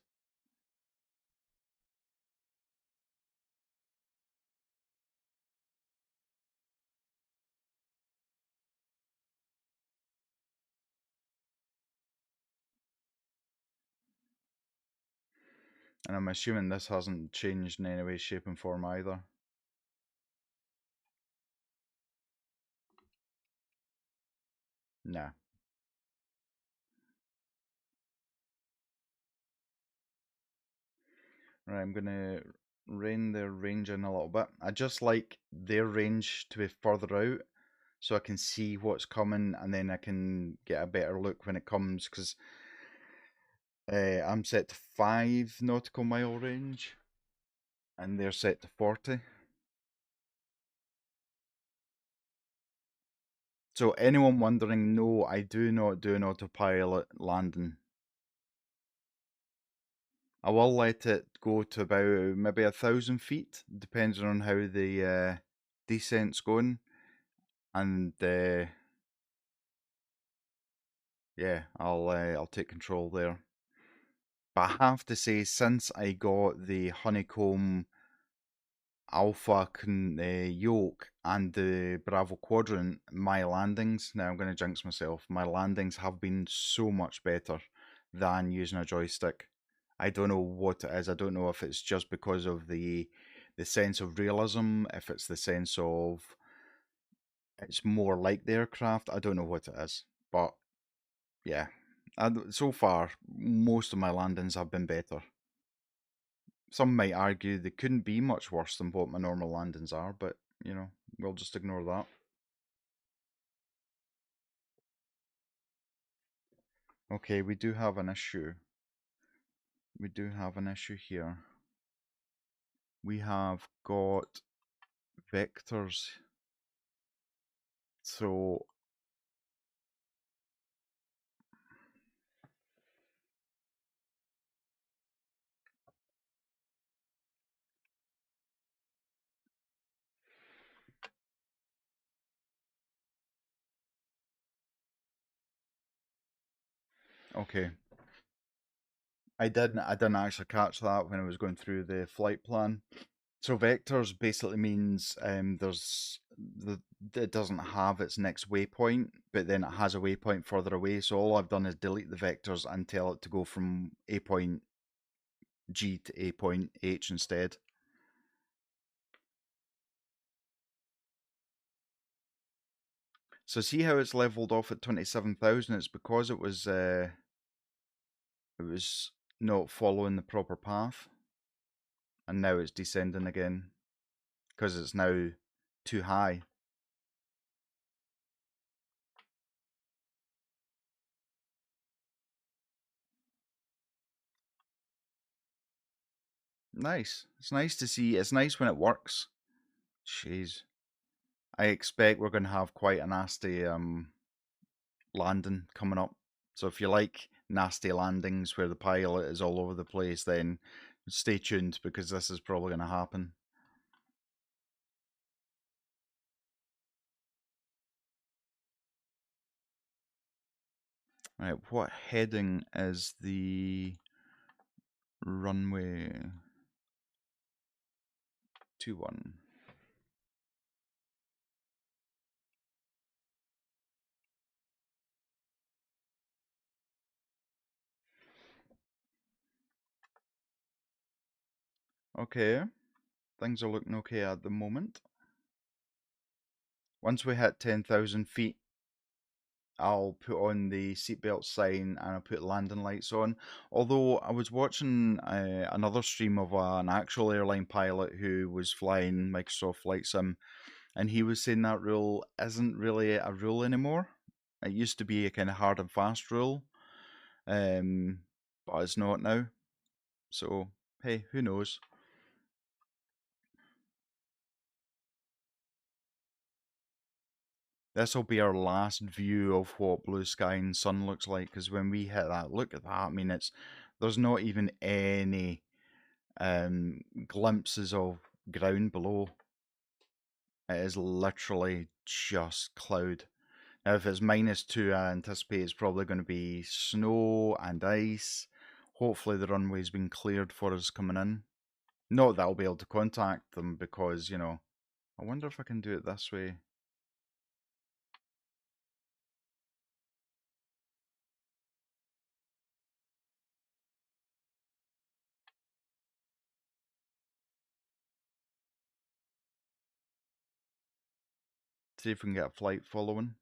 And I'm assuming this hasn't changed in any way, shape, and form either. Nah. Right, I'm gonna rein their range in a little bit. I just like their range to be further out so I can see what's coming and then I can get a better look when it comes because I'm set to 5 nautical mile range and they're set to 40. So anyone wondering, no, I do not do an autopilot landing. I will let it go to about maybe 1,000 feet, depending on how the descent's going, and yeah, I'll take control there. But I have to say, since I got the honeycomb alpha yoke and the Bravo quadrant, my landings, now I'm going to jinx myself, my landings have been so much better than using a joystick. I don't know what it is. I don't know if it's just because of the sense of realism, if it's the sense of it's more like the aircraft. I don't know what it is. But yeah, and so far, most of my landings have been better. Some might argue they couldn't be much worse than what my normal landings are, but you know, we'll just ignore that. Okay, we do have an issue. We do have an issue here. We have got vectors. So, okay. I didn't actually catch that when I was going through the flight plan. So vectors basically means it doesn't have its next waypoint, but then it has a waypoint further away. So all I've done is delete the vectors and tell it to go from A point G to A point H instead. So see how it's leveled off at 27,000? It's because it was not following the proper path, and now it's descending again because it's now too high. Nice. It's nice to see. It's nice when it works. Jeez. I expect we're going to have quite a nasty landing coming up. So if you like nasty landings where the pilot is all over the place, then stay tuned because this is probably going to happen. Right, what heading is the runway 21? Okay, things are looking okay at the moment. Once we hit 10,000 feet, I'll put on the seatbelt sign and I'll put landing lights on. Although I was watching another stream of an actual airline pilot who was flying Microsoft Flight Sim, and he was saying that rule isn't really a rule anymore. It used to be a kind of hard and fast rule, but it's not now. So, hey, who knows? This will be our last view of what blue sky and sun looks like, because when we hit that, look at that. I mean, there's not even any glimpses of ground below. It is literally just cloud. Now, if it's -2, I anticipate it's probably going to be snow and ice. Hopefully, the runway's been cleared for us coming in. Not that I'll be able to contact them because, you know, I wonder if I can do it this way. See if we can get a flight following.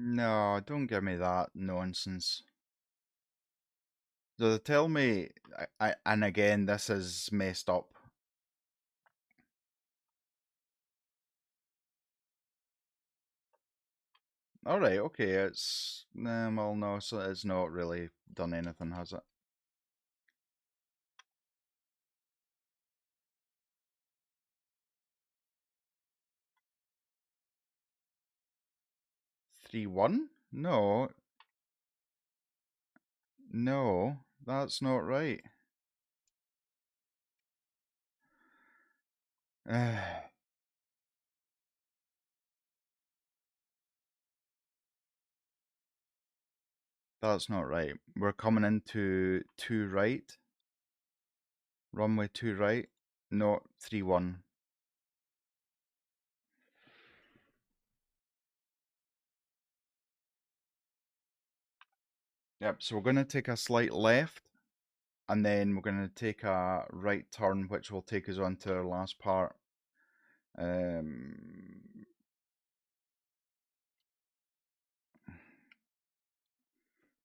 No, don't give me that nonsense. So they tell me, and again, this is messed up. All right, okay, it's well, no, so it's not really done anything, has it? 3-1? No, no, that's not right. That's not right. We're coming into 2 right, runway 2 right, not 3-1. Yep, so we're going to take a slight left, and then we're going to take a right turn, which will take us on to our last part.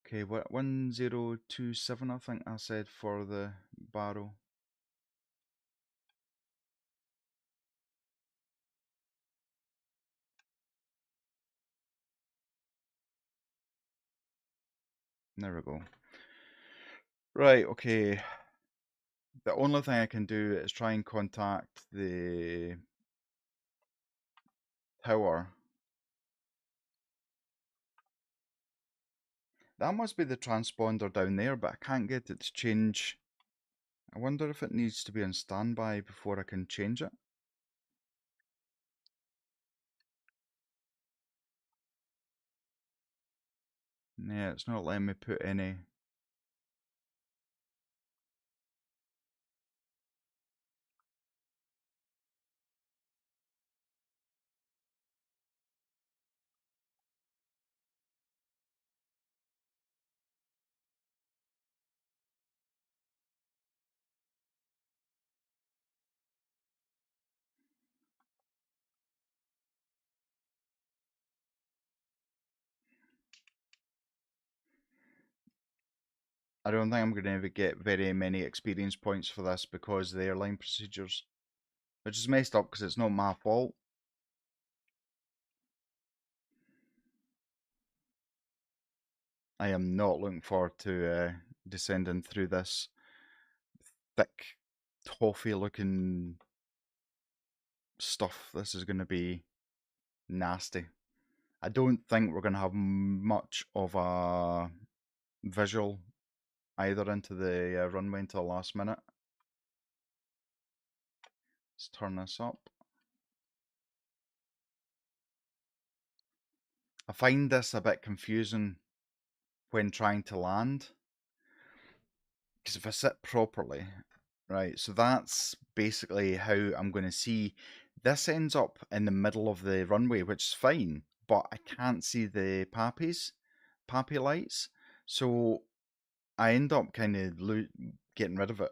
Okay, what 1027 I think I said for the barrel. There we go. Right, okay. The only thing I can do is try and contact the tower. That must be the transponder down there, but I can't get it to change. I wonder if it needs to be on standby before I can change it. Yeah, it's not letting me put any. I don't think I'm going to get very many experience points for this because of the airline procedures. Which is messed up because it's not my fault. I am not looking forward to descending through this thick, toffee looking stuff. This is going to be nasty. I don't think we're going to have much of a visual either into the runway until the last minute. Let's turn this up. I find this a bit confusing when trying to land because if I sit properly, right, so that's basically how I'm going to see. This ends up in the middle of the runway, which is fine, but I can't see the pappy lights, so I end up kind of getting rid of it.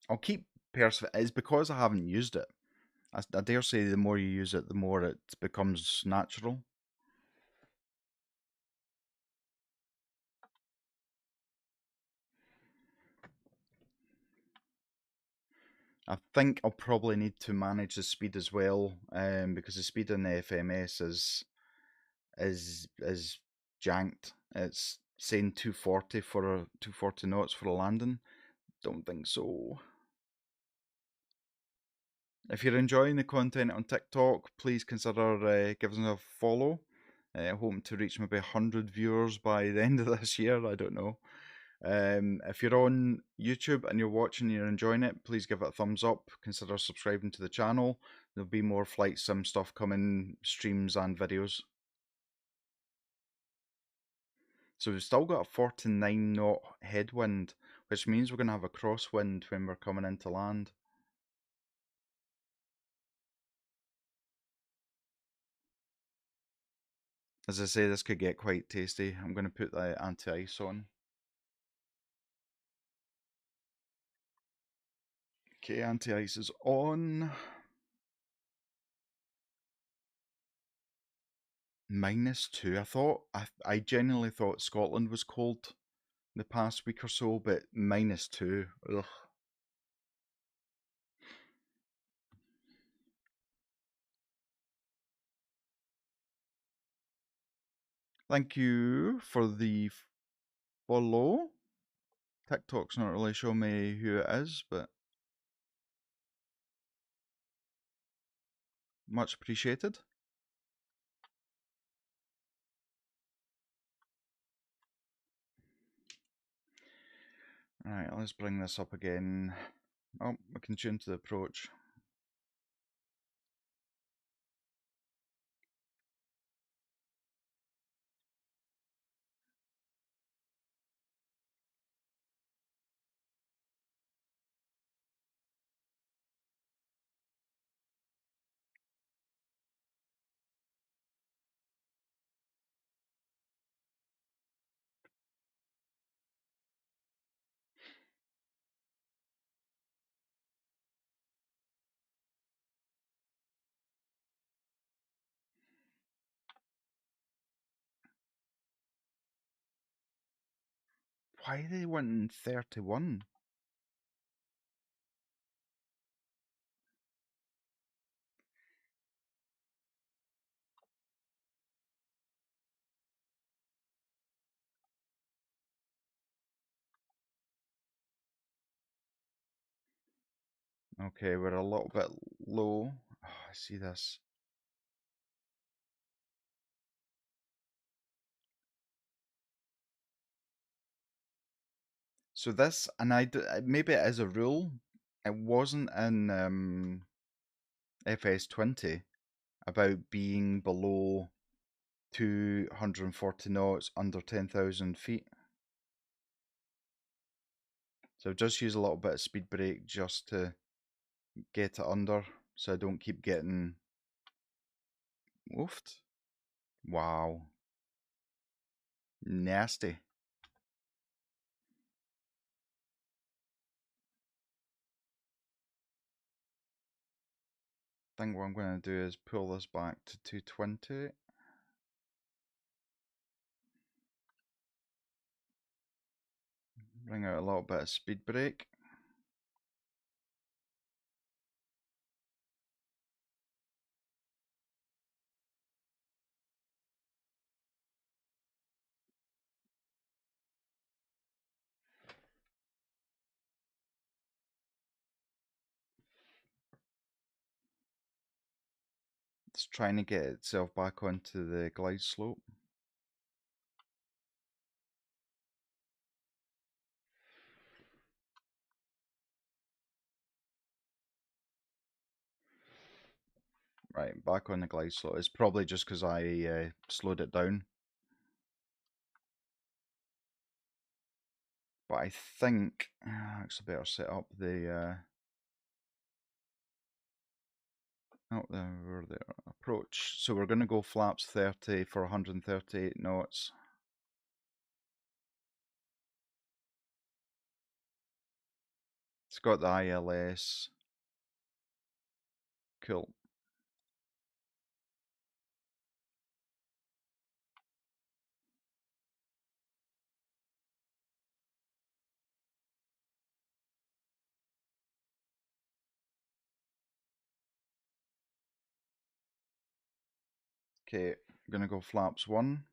I'll keep persevere. It's because I haven't used it. I dare say the more you use it, the more it becomes natural. I think I'll probably need to manage the speed as well, because the speed in the FMS is janked. It's saying 240 for 240 knots for a landing. Don't think so. If you're enjoying the content on TikTok, please consider giving us a follow. Hoping to reach maybe 100 viewers by the end of this year. I don't know. If you're on YouTube and you're watching and you're enjoying it, please give it a thumbs up. Consider subscribing to the channel. There'll be more flight sim stuff coming, streams and videos. So we've still got a 49 knot headwind, which means we're going to have a crosswind when we're coming into land. As I say, this could get quite tasty. I'm going to put the anti-ice on. Okay, anti-ice is on. -2. I genuinely thought Scotland was cold the past week or so, but -2. Ugh. Thank you for the follow. TikTok's not really showing me who it is, but much appreciated. Right, let's bring this up again. Oh, we can tune to the approach. Why are they wanting 31? Okay, we're a little bit low. Oh, I see this. So this, and maybe it is a rule. It wasn't in FS20 about being below 240 knots under 10,000 feet. So just use a little bit of speed brake just to get it under, so I don't keep getting woofed. Wow. Nasty. I think what I'm going to do is pull this back to 220. Bring out a little bit of speed brake. It's trying to get itself back onto the glide slope. Right, back on the glide slope. It's probably just because I slowed it down. But I think it's better set up the oh, there, the approach. So we're going to go flaps 30 for 138 knots. It's got the ILS. Cool. Okay, I'm going to go flaps 1.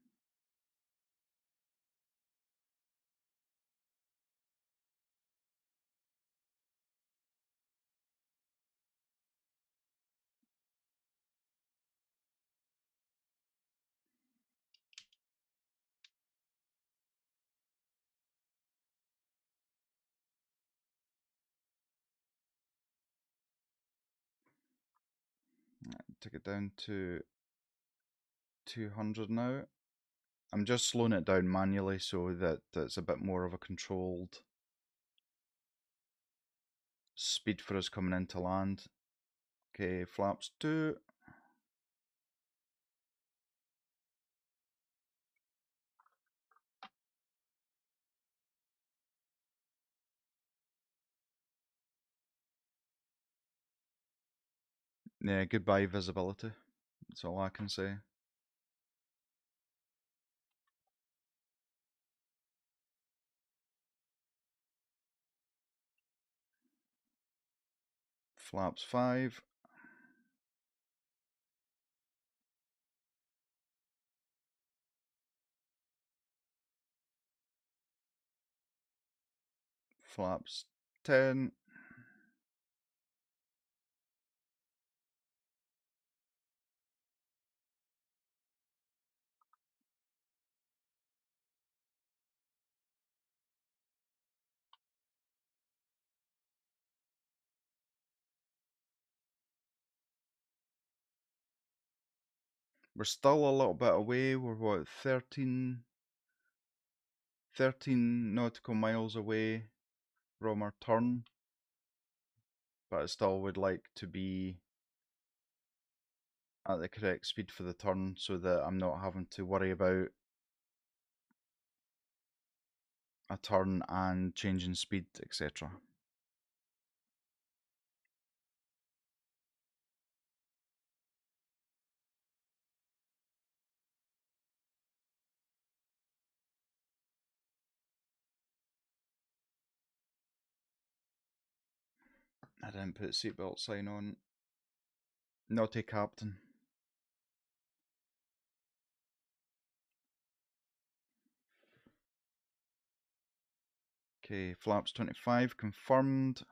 Take it down to 200 now. I'm just slowing it down manually so that it's a bit more of a controlled speed for us coming into land. Okay, flaps 2. Yeah, goodbye visibility. That's all I can say. Flaps 5. Flaps 10. We're still a little bit away. We're what, 13 nautical miles away from our turn. But I still would like to be at the correct speed for the turn so that I'm not having to worry about a turn and changing speed, etc. I didn't put seatbelt sign on. Naughty Captain. Okay, flaps 25 confirmed.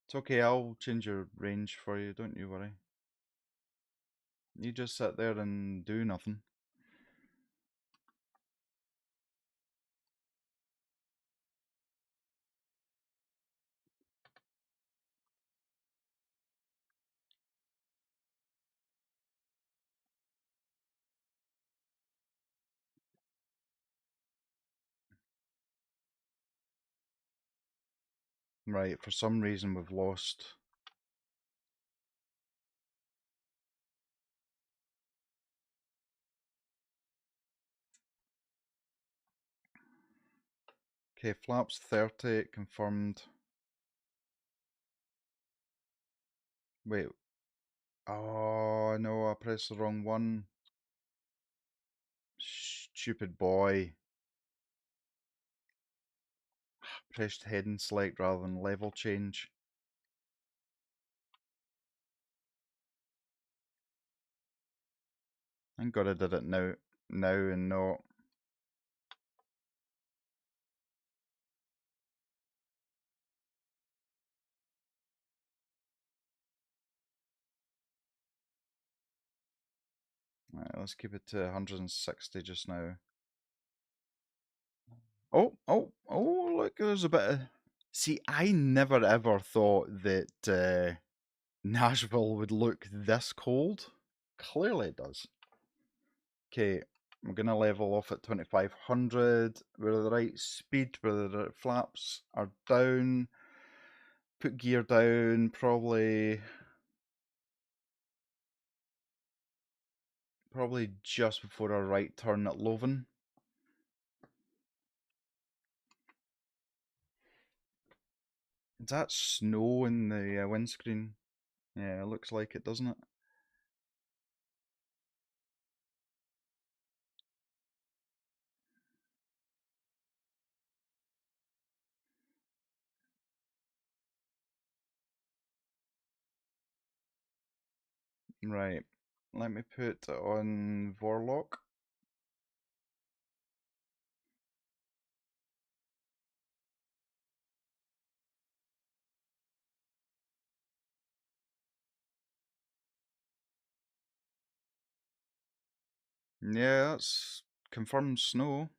It's okay, I'll change your range for you, don't you worry. You just sit there and do nothing. Right, for some reason we've lost. Okay, flaps 30 confirmed. Wait. Oh no, I pressed the wrong one. Stupid boy. Pressed heading select rather than level change. Thank God I did it now and not. Right, let's keep it to 160 just now. Oh, look, there's a bit of... See, I never ever thought that Nashville would look this cold. Clearly it does. Okay, I'm going to level off at 2500. We're at the right speed, where the flaps are down. Put gear down, probably just before our right turn at Loven. Is that snow in the windscreen? Yeah, it looks like it, doesn't it? Right. Let me put it on Vorlock. Yeah, that's confirmed snow.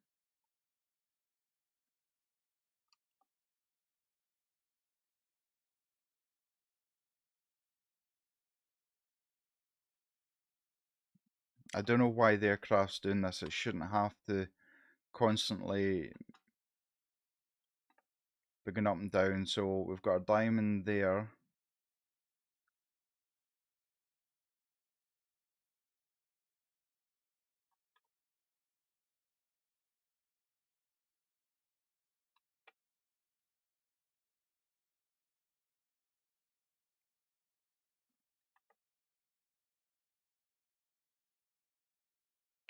I don't know why the aircraft's doing this. It shouldn't have to constantly be going up and down. So we've got a diamond there.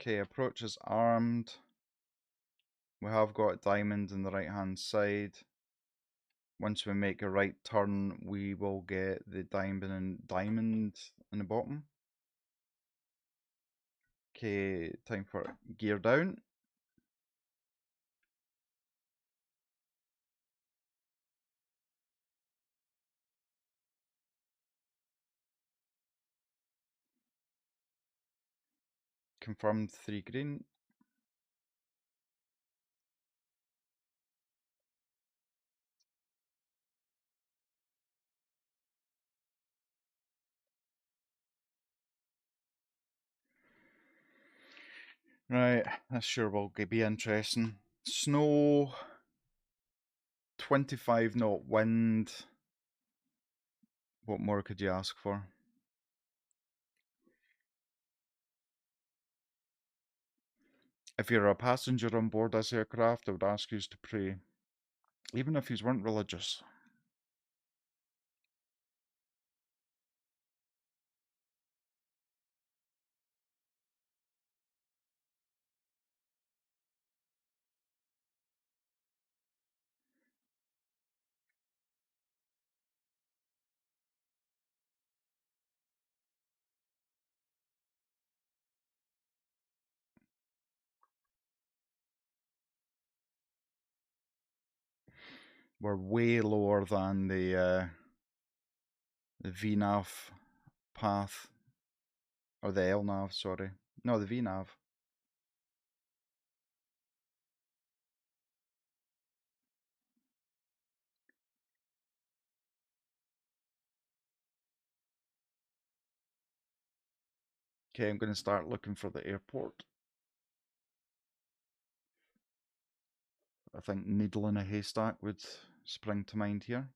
Okay, approach is armed. We have got a diamond on the right hand side. Once we make a right turn, we will get the diamond in the bottom. Okay, time for gear down. Confirmed 3 green. Right, this sure will be interesting. Snow, 25 knot wind. What more could you ask for? If you're a passenger on board this aircraft, I would ask you to pray, even if you weren't religious. We're way lower than the VNav path, or the LNav, sorry. No, the VNav. Okay, I'm going to start looking for the airport. I think needle in a haystack would spring to mind here.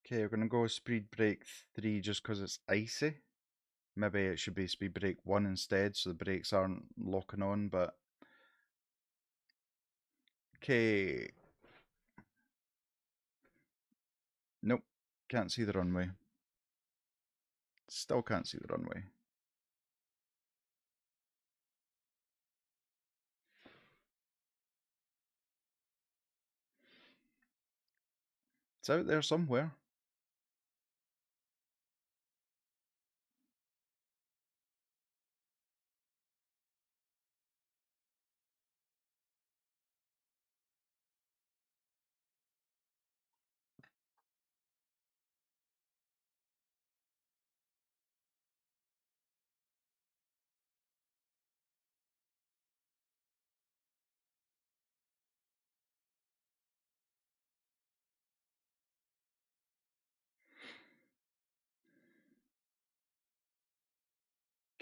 Okay, we're going to go speed brake 3 just because it's icy. Maybe it should be speed brake 1 instead so the brakes aren't locking on, but... Okay. Nope, can't see the runway. Still can't see the runway. It's out there somewhere.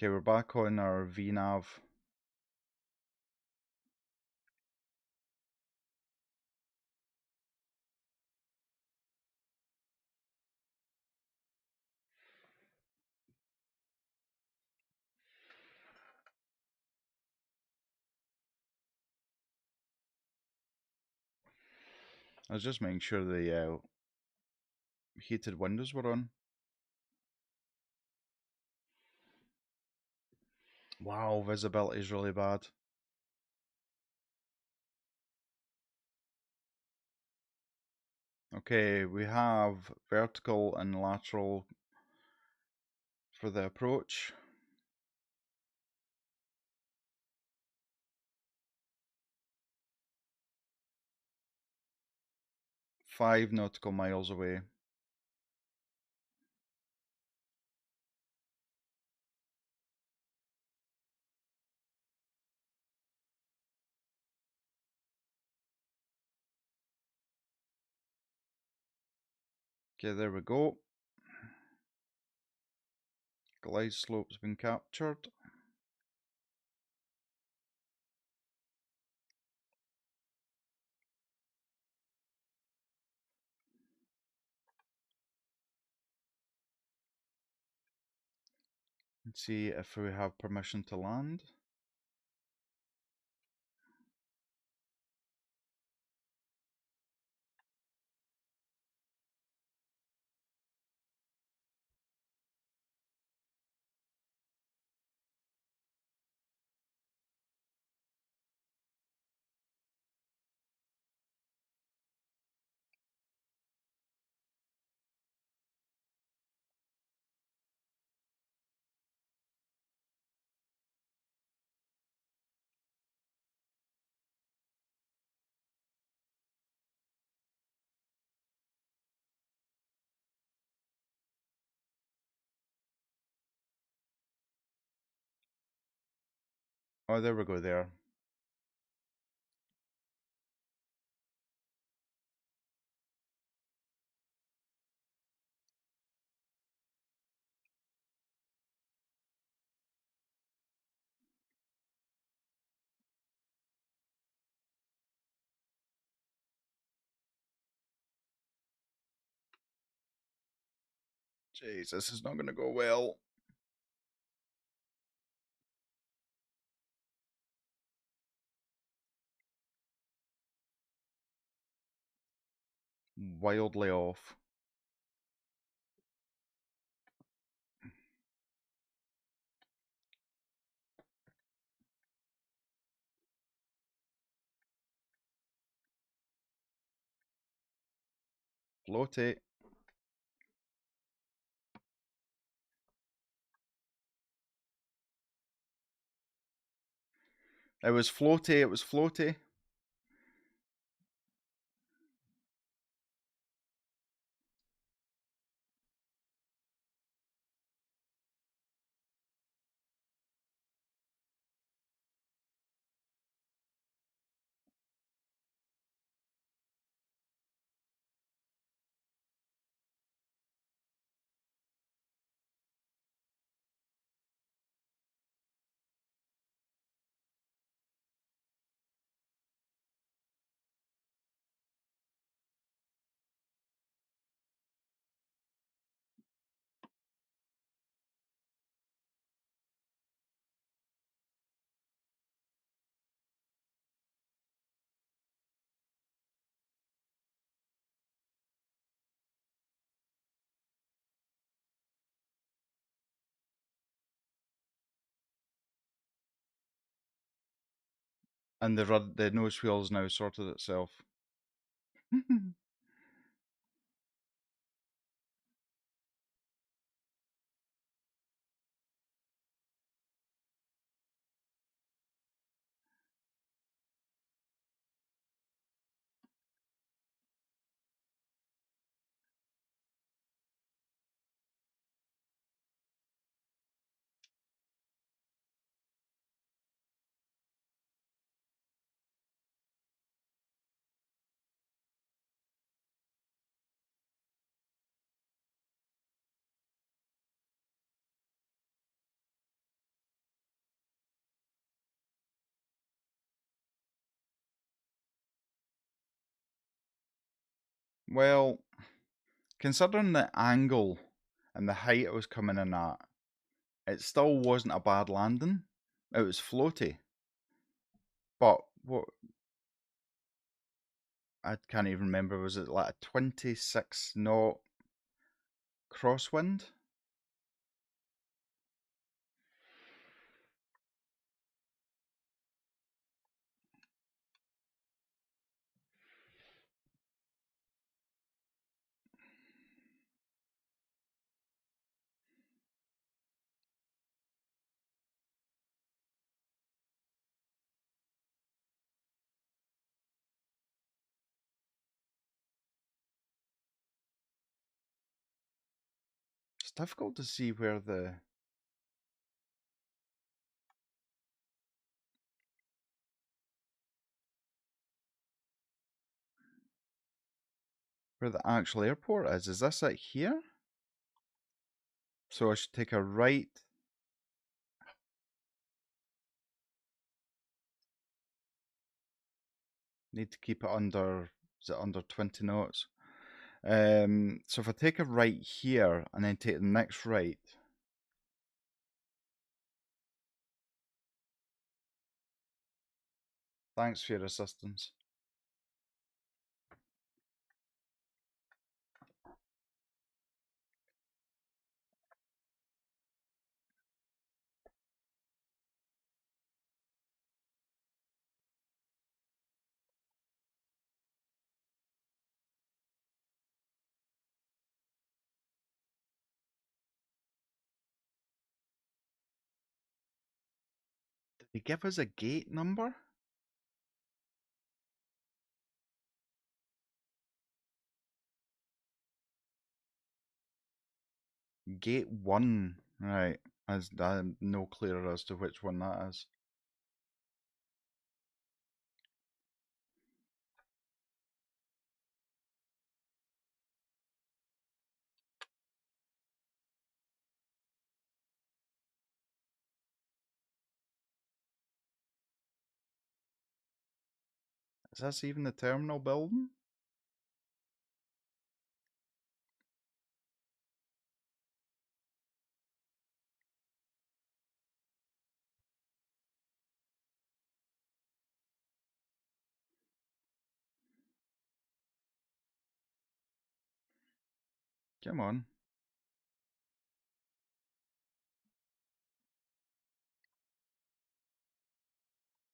Okay, we're back on our VNav. I was just making sure the heated windows were on. Wow, visibility is really bad. Okay, we have vertical and lateral for the approach. Five nautical miles away. Okay, there we go. Glide slope's been captured. Let's see if we have permission to land. Oh, there we go there. Jeez, this is not going to go well. Wildly off. Floaty. It was floaty, it was floaty. And the nose wheel's now sorted itself. Well, considering the angle and the height it was coming in at, it still wasn't a bad landing. It was floaty. But what I can't even remember, was it like a 26 knot crosswind? It's difficult to see where the actual airport is. Is this it here? So I should take a right. Need to keep it under, is it under 20 knots? So if I take a right here and then take the next right, Thanks for your assistance. Did he give us a gate number? Gate 1. Right. I'm no clearer as to which one that is. Is this even the terminal building? Come on.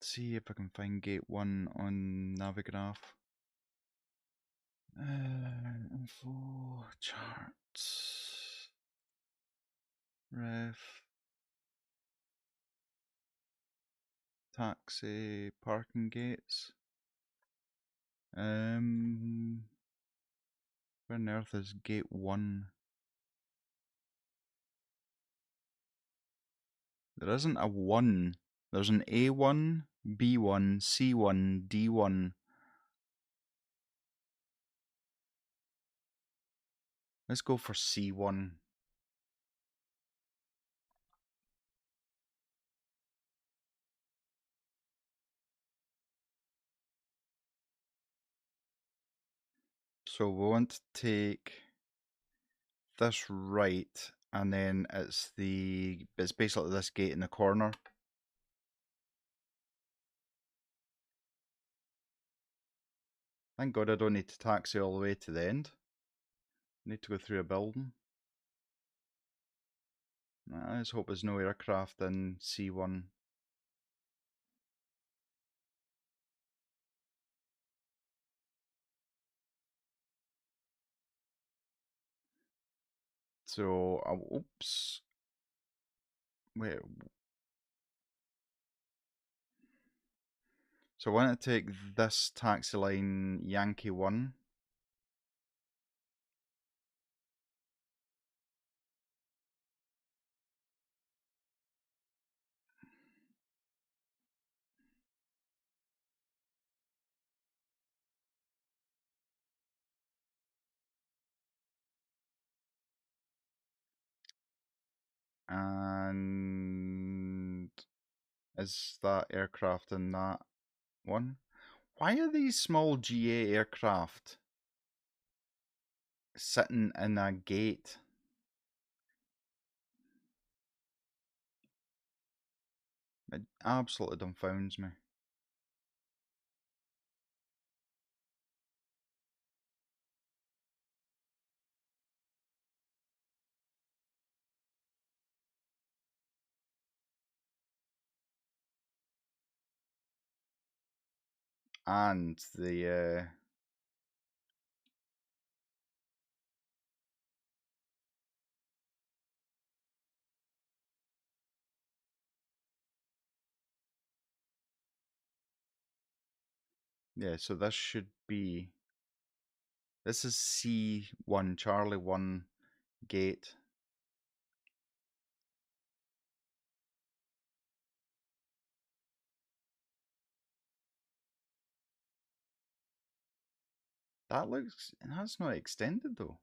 See if I can find gate 1 on Navigraph. Info, charts, ref, taxi, parking gates. Where on earth is gate 1? There isn't a 1. There's an A1, B1, C1, D1. Let's go for C1. So we want to take this right, and then it's basically this gate in the corner. Thank God I don't need to taxi all the way to the end. I need to go through a building. Let's hope there's no aircraft in C1. So, oops. Wait. So I want to take this taxi line Yankee 1. And is that aircraft in that one? Why are these small GA aircraft sitting in a gate? It absolutely dumbfounds me. And the yeah, so this should be, this is C1, Charlie 1 gate. That's not extended though.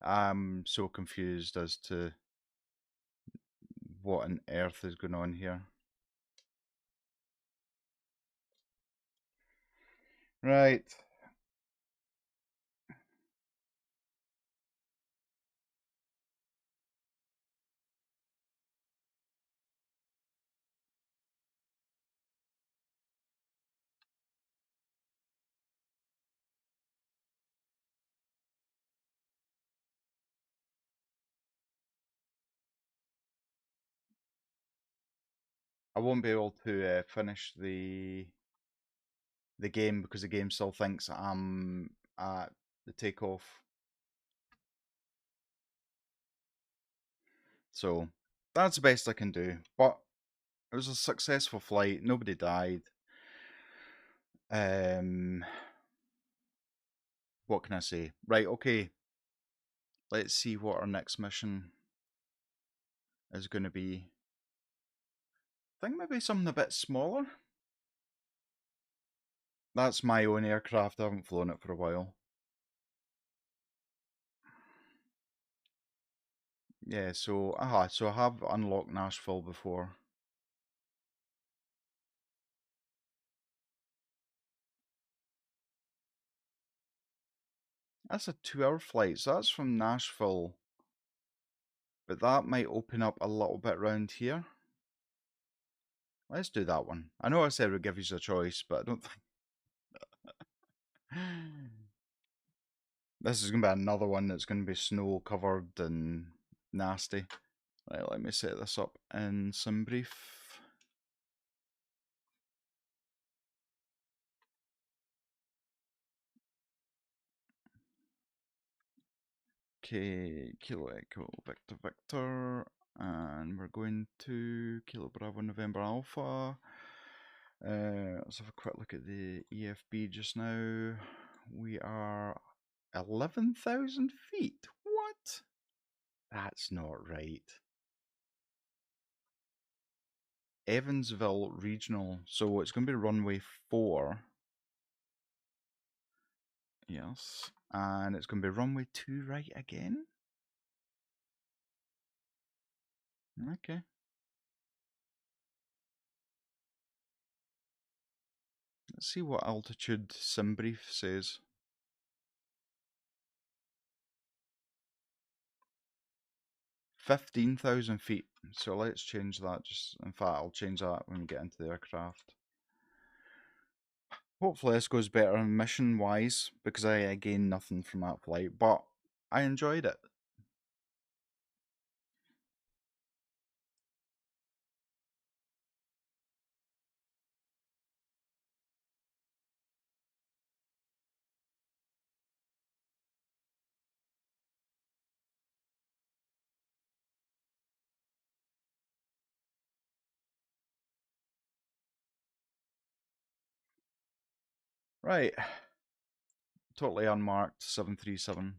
I'm so confused as to what on earth is going on here. Right. I won't be able to finish the game because the game still thinks I'm at the takeoff. So that's the best I can do. But it was a successful flight. Nobody died. What can I say? Right, okay. Let's see what our next mission is going to be. I think maybe something a bit smaller. That's my own aircraft. I haven't flown it for a while. Yeah, so I have unlocked Nashville before. That's a 2-hour flight, so that's from Nashville. But that might open up a little bit round here. Let's do that one. I know I said we'd give you a choice, but I don't think... This is going to be another one that's going to be snow covered and nasty. Right, let me set this up in some brief. Okay, Kilo Echo Victor Victor, and we're going to Kilo Bravo November Alpha. Let's have a quick look at the EFB just now. We are 11,000 feet. What? That's not right. Evansville Regional. So it's going to be runway 4. Yes. And it's going to be runway 2 right again? Okay. Let's see what altitude SimBrief says. 15,000 feet. So let's change that. In fact, I'll change that when we get into the aircraft. Hopefully this goes better mission wise, because I gained nothing from that flight, but I enjoyed it. Right. Totally unmarked 737.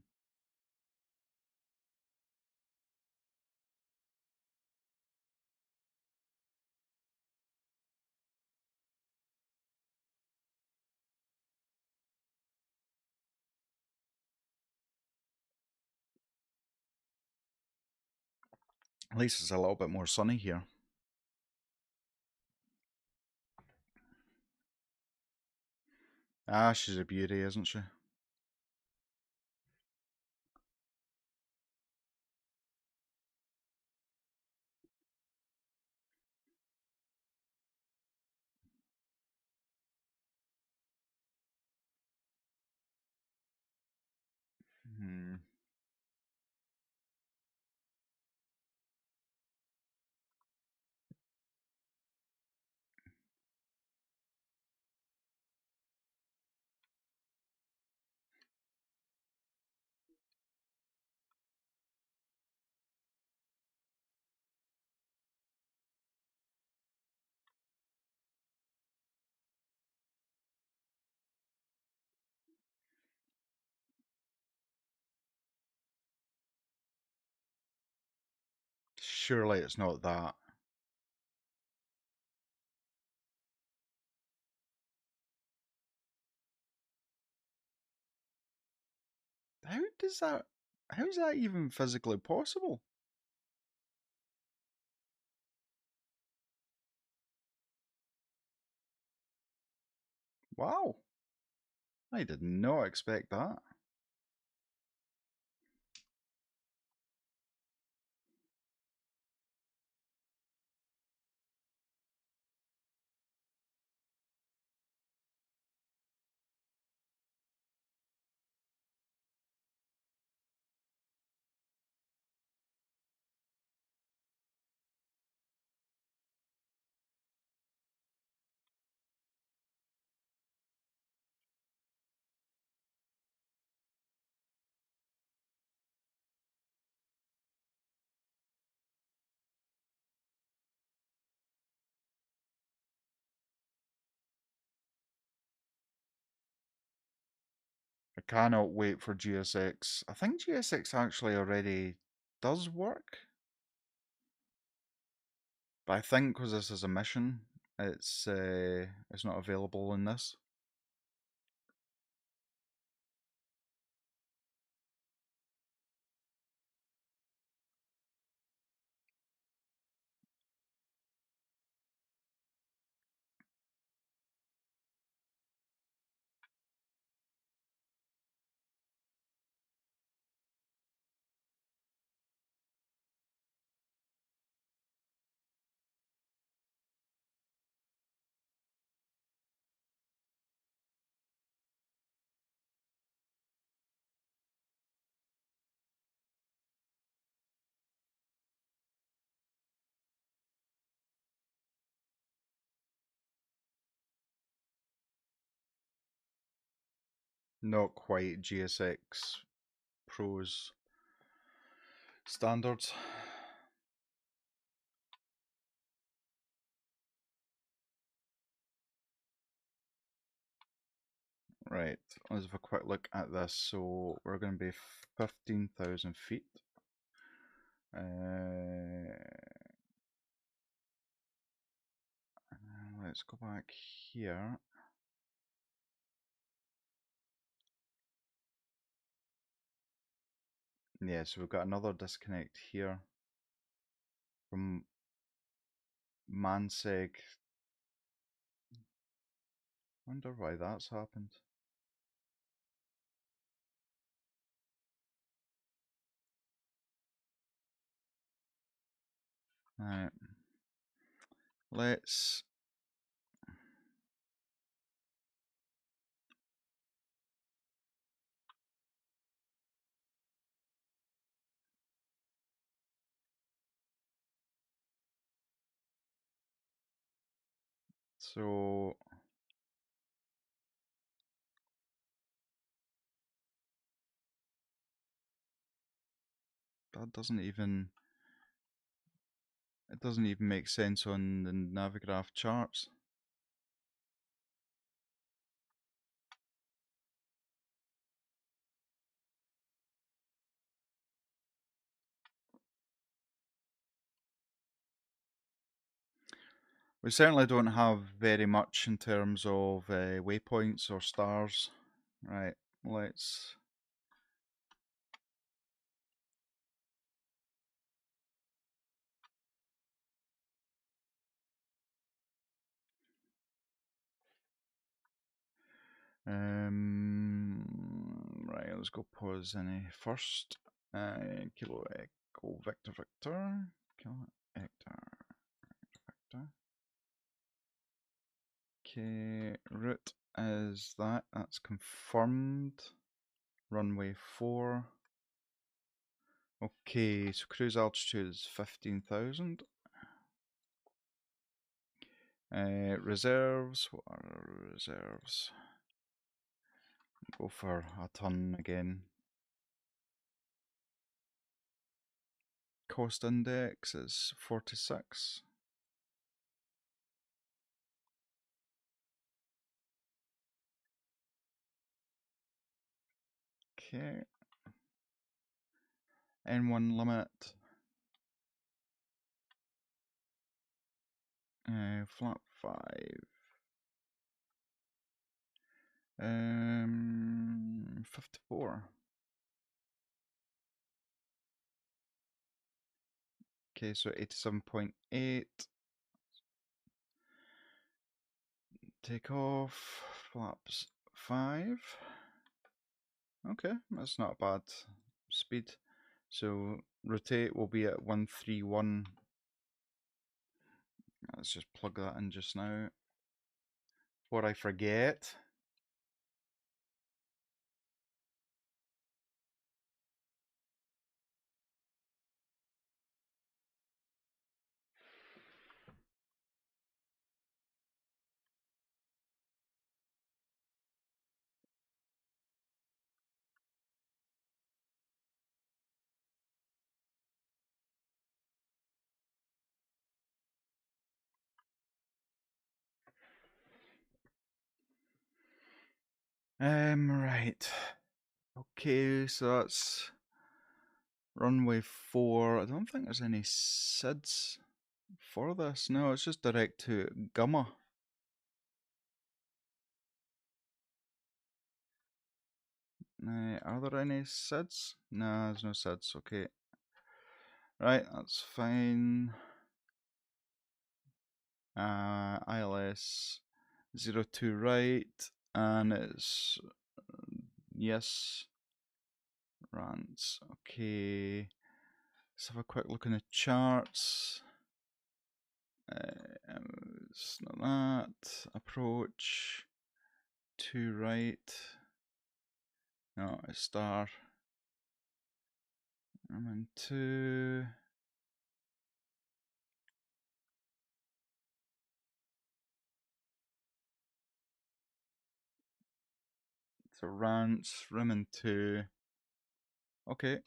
At least it's a little bit more sunny here. Ah, she's a beauty, isn't she? Hmm. Surely it's not that. How does that... How is that even physically possible? Wow. I did not expect that. cannot wait for GSX. I think GSX actually already does work, but I think because this is a mission, it's not available in this. Not quite GSX Pro's standards. Right, let's have a quick look at this. So we're going to be 15,000 feet. Let's go back here. Yeah, so we've got another disconnect here from Manseg. Wonder why that's happened. Right. Let's so that doesn't even it doesn't even make sense on the Navigraph charts. We certainly don't have very much in terms of waypoints or stars. Right, let's right, let's go pause any first. Kilo Echo Victor Victor. Kilo Hector Victor. Okay, route is that. That's confirmed. Runway 4. Okay, so cruise altitude is 15,000. Reserves. What are our reserves? Go for a ton again. Cost index is 46. Okay. N1 limit. Flat 5. 54. Okay, so 87.8. Take off. Flaps 5. Okay, that's not a bad speed. So rotate will be at 131. Let's just plug that in just now. Before I forget. Right. Okay, so that's runway 4. I don't think there's any SIDS for this. No, it's just direct to Gamma. Are there any SIDS? No, there's no SIDS. Okay. Right, that's fine. ILS 02 right, and it's yes. Rants. Okay. Let's have a quick look in the charts. It's not that. Approach. 2 right. No, it's star. I'm in 2. So rants, rim in 2. Okay.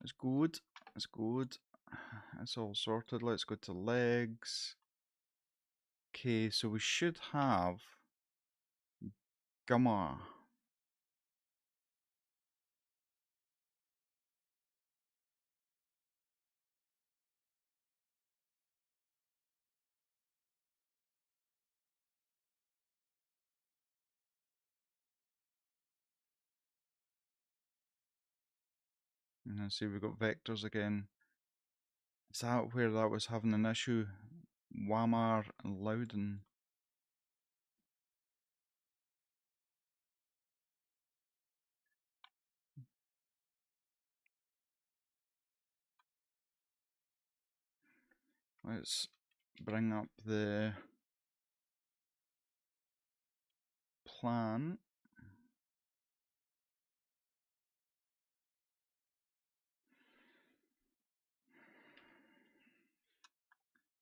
It's good. It's good. It's all sorted. Let's go to legs. Okay, so we should have Gamma. And then see we've got vectors again. Is that where that was having an issue? Wamar and Loudon. Let's bring up the plan.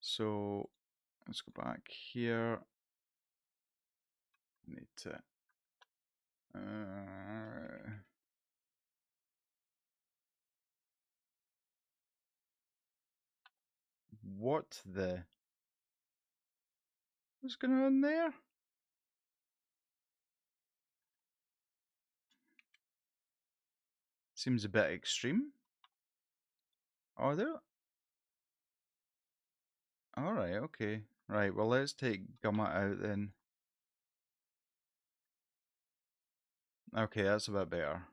So let's go back here. Need to what the what's going on there? Seems a bit extreme. Oh, there. All right, okay. Right, well, let's take Gamma out then. Okay, that's a bit better.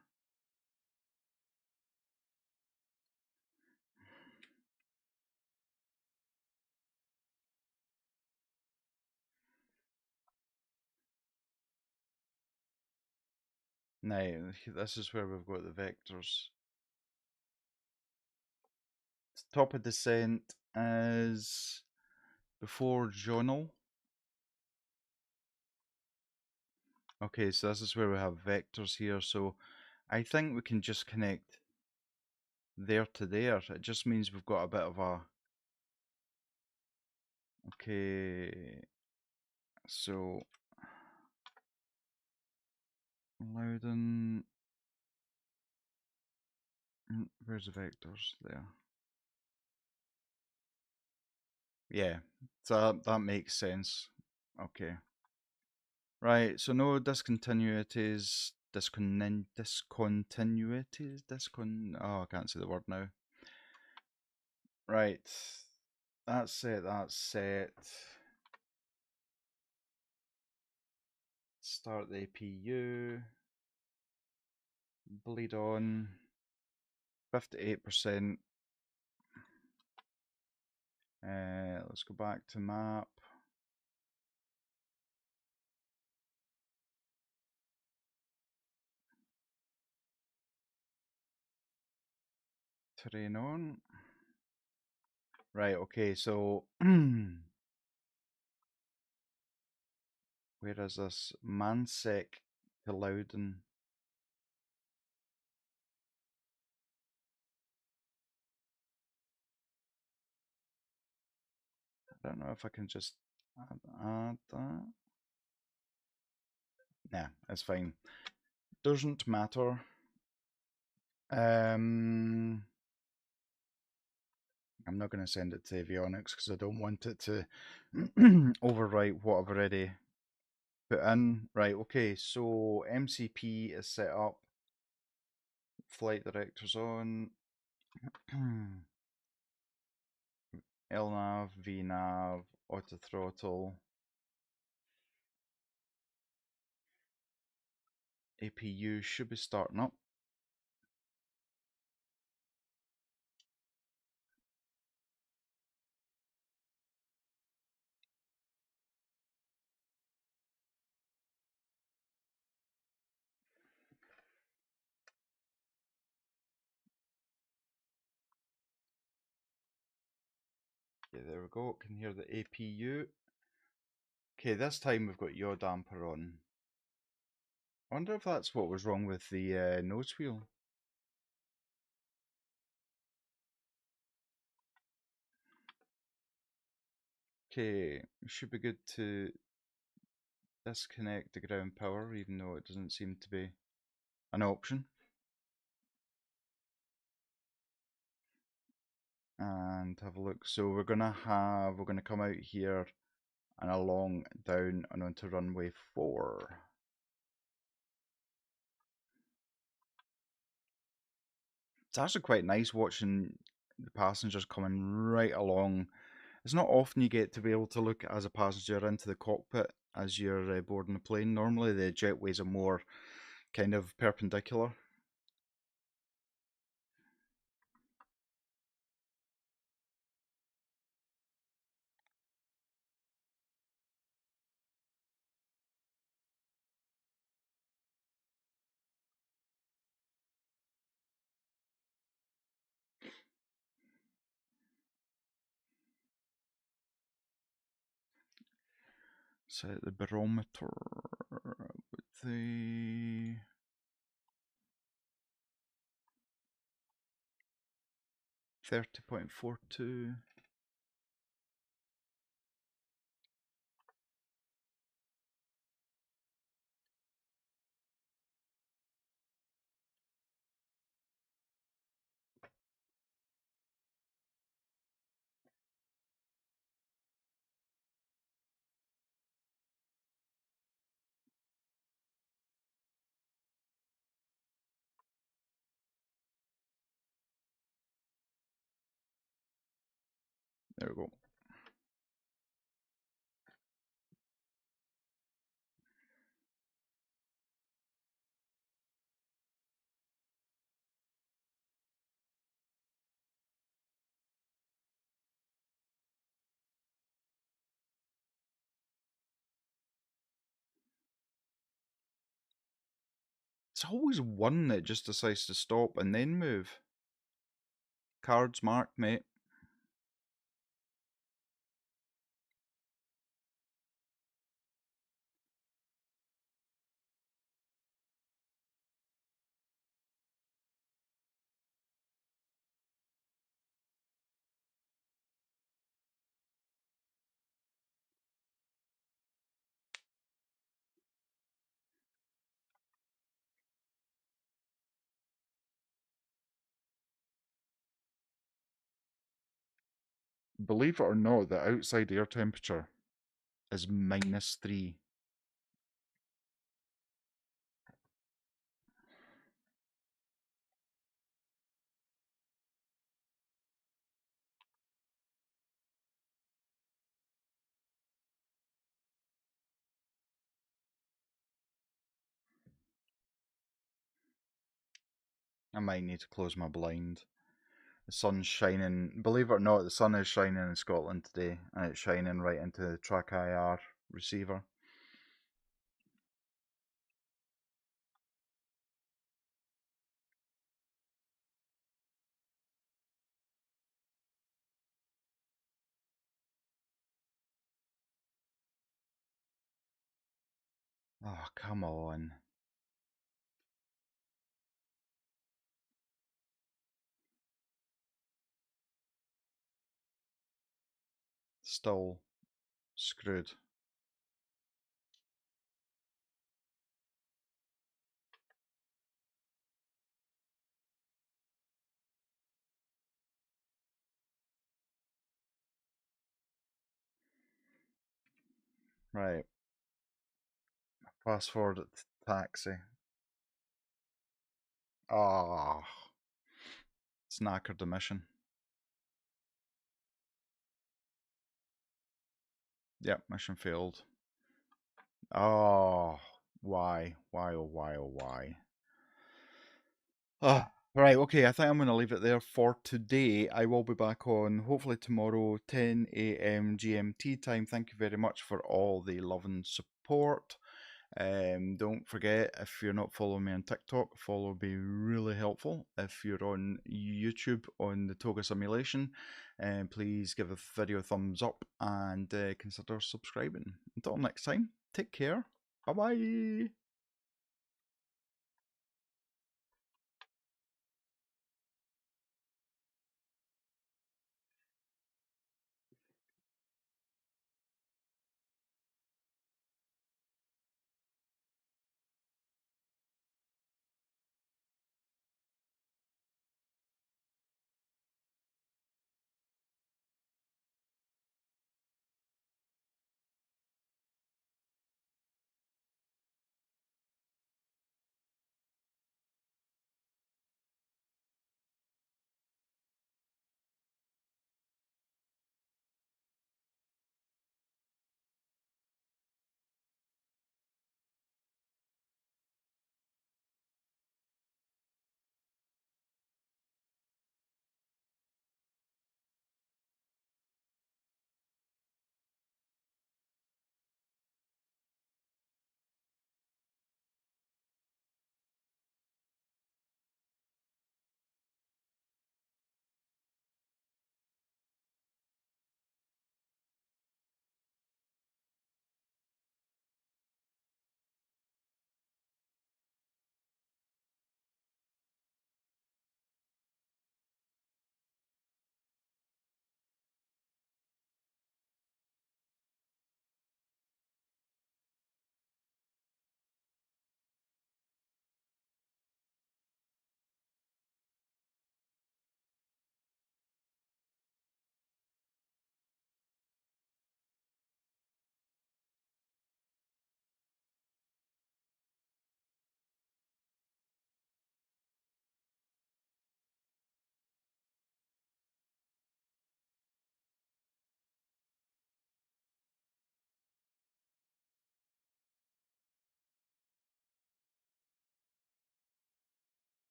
Now, this is where we've got the vectors. Top of descent is before journal. Okay, so this is where we have vectors here. So I think we can just connect there to there. It just means we've got a bit of a... Okay, so Loudon... Where's the vectors? There. Yeah, so that makes sense. Okay. Right, so no discontinuities, oh, I can't say the word now. Right, that's set, that's set. Start the APU, bleed on, 58%. Let's go back to map. Terrain on. Right, okay, so where is this? Mansec to Loudon. I don't know if I can just add that. Nah, it's fine. Doesn't matter. I'm not going to send it to avionics because I don't want it to overwrite what I've already put in. Right, okay, so MCP is set up. Flight director's on. LNAV, VNAV, auto throttle. APU should be starting up. Okay, there we go. Can hear the APU. Okay, this time we've got yaw damper on. I wonder if that's what was wrong with the nose wheel. Okay, it should be good to disconnect the ground power, even though it doesn't seem to be an option. And have a look. So we're gonna come out here and along down and onto runway 4. It's actually quite nice watching the passengers coming right along. It's not often you get to be able to look as a passenger into the cockpit as you're boarding the plane. Normally the jetways are more kind of perpendicular. Set the barometer with the 30.42. There we go. It's always one that just decides to stop and then move. Cards marked, mate. Believe it or not, the outside air temperature is -3. I might need to close my blind. The sun's shining. Believe it or not, the sun is shining in Scotland today, and it's shining right into the track IR receiver. Oh, come on. Still screwed. Right. Fast forward it to taxi. Ah, it's knackered the mission. Yep, mission failed. Oh, why? Why, oh, why, oh, why? Right, okay, I think I'm going to leave it there for today. I will be back on hopefully tomorrow, 10 a.m. GMT time. Thank you very much for all the love and support. Don't forget, if you're not following me on TikTok, follow would be really helpful. If you're on YouTube on the Toga simulation, please give the video a thumbs up and consider subscribing. Until next time, take care. Bye bye.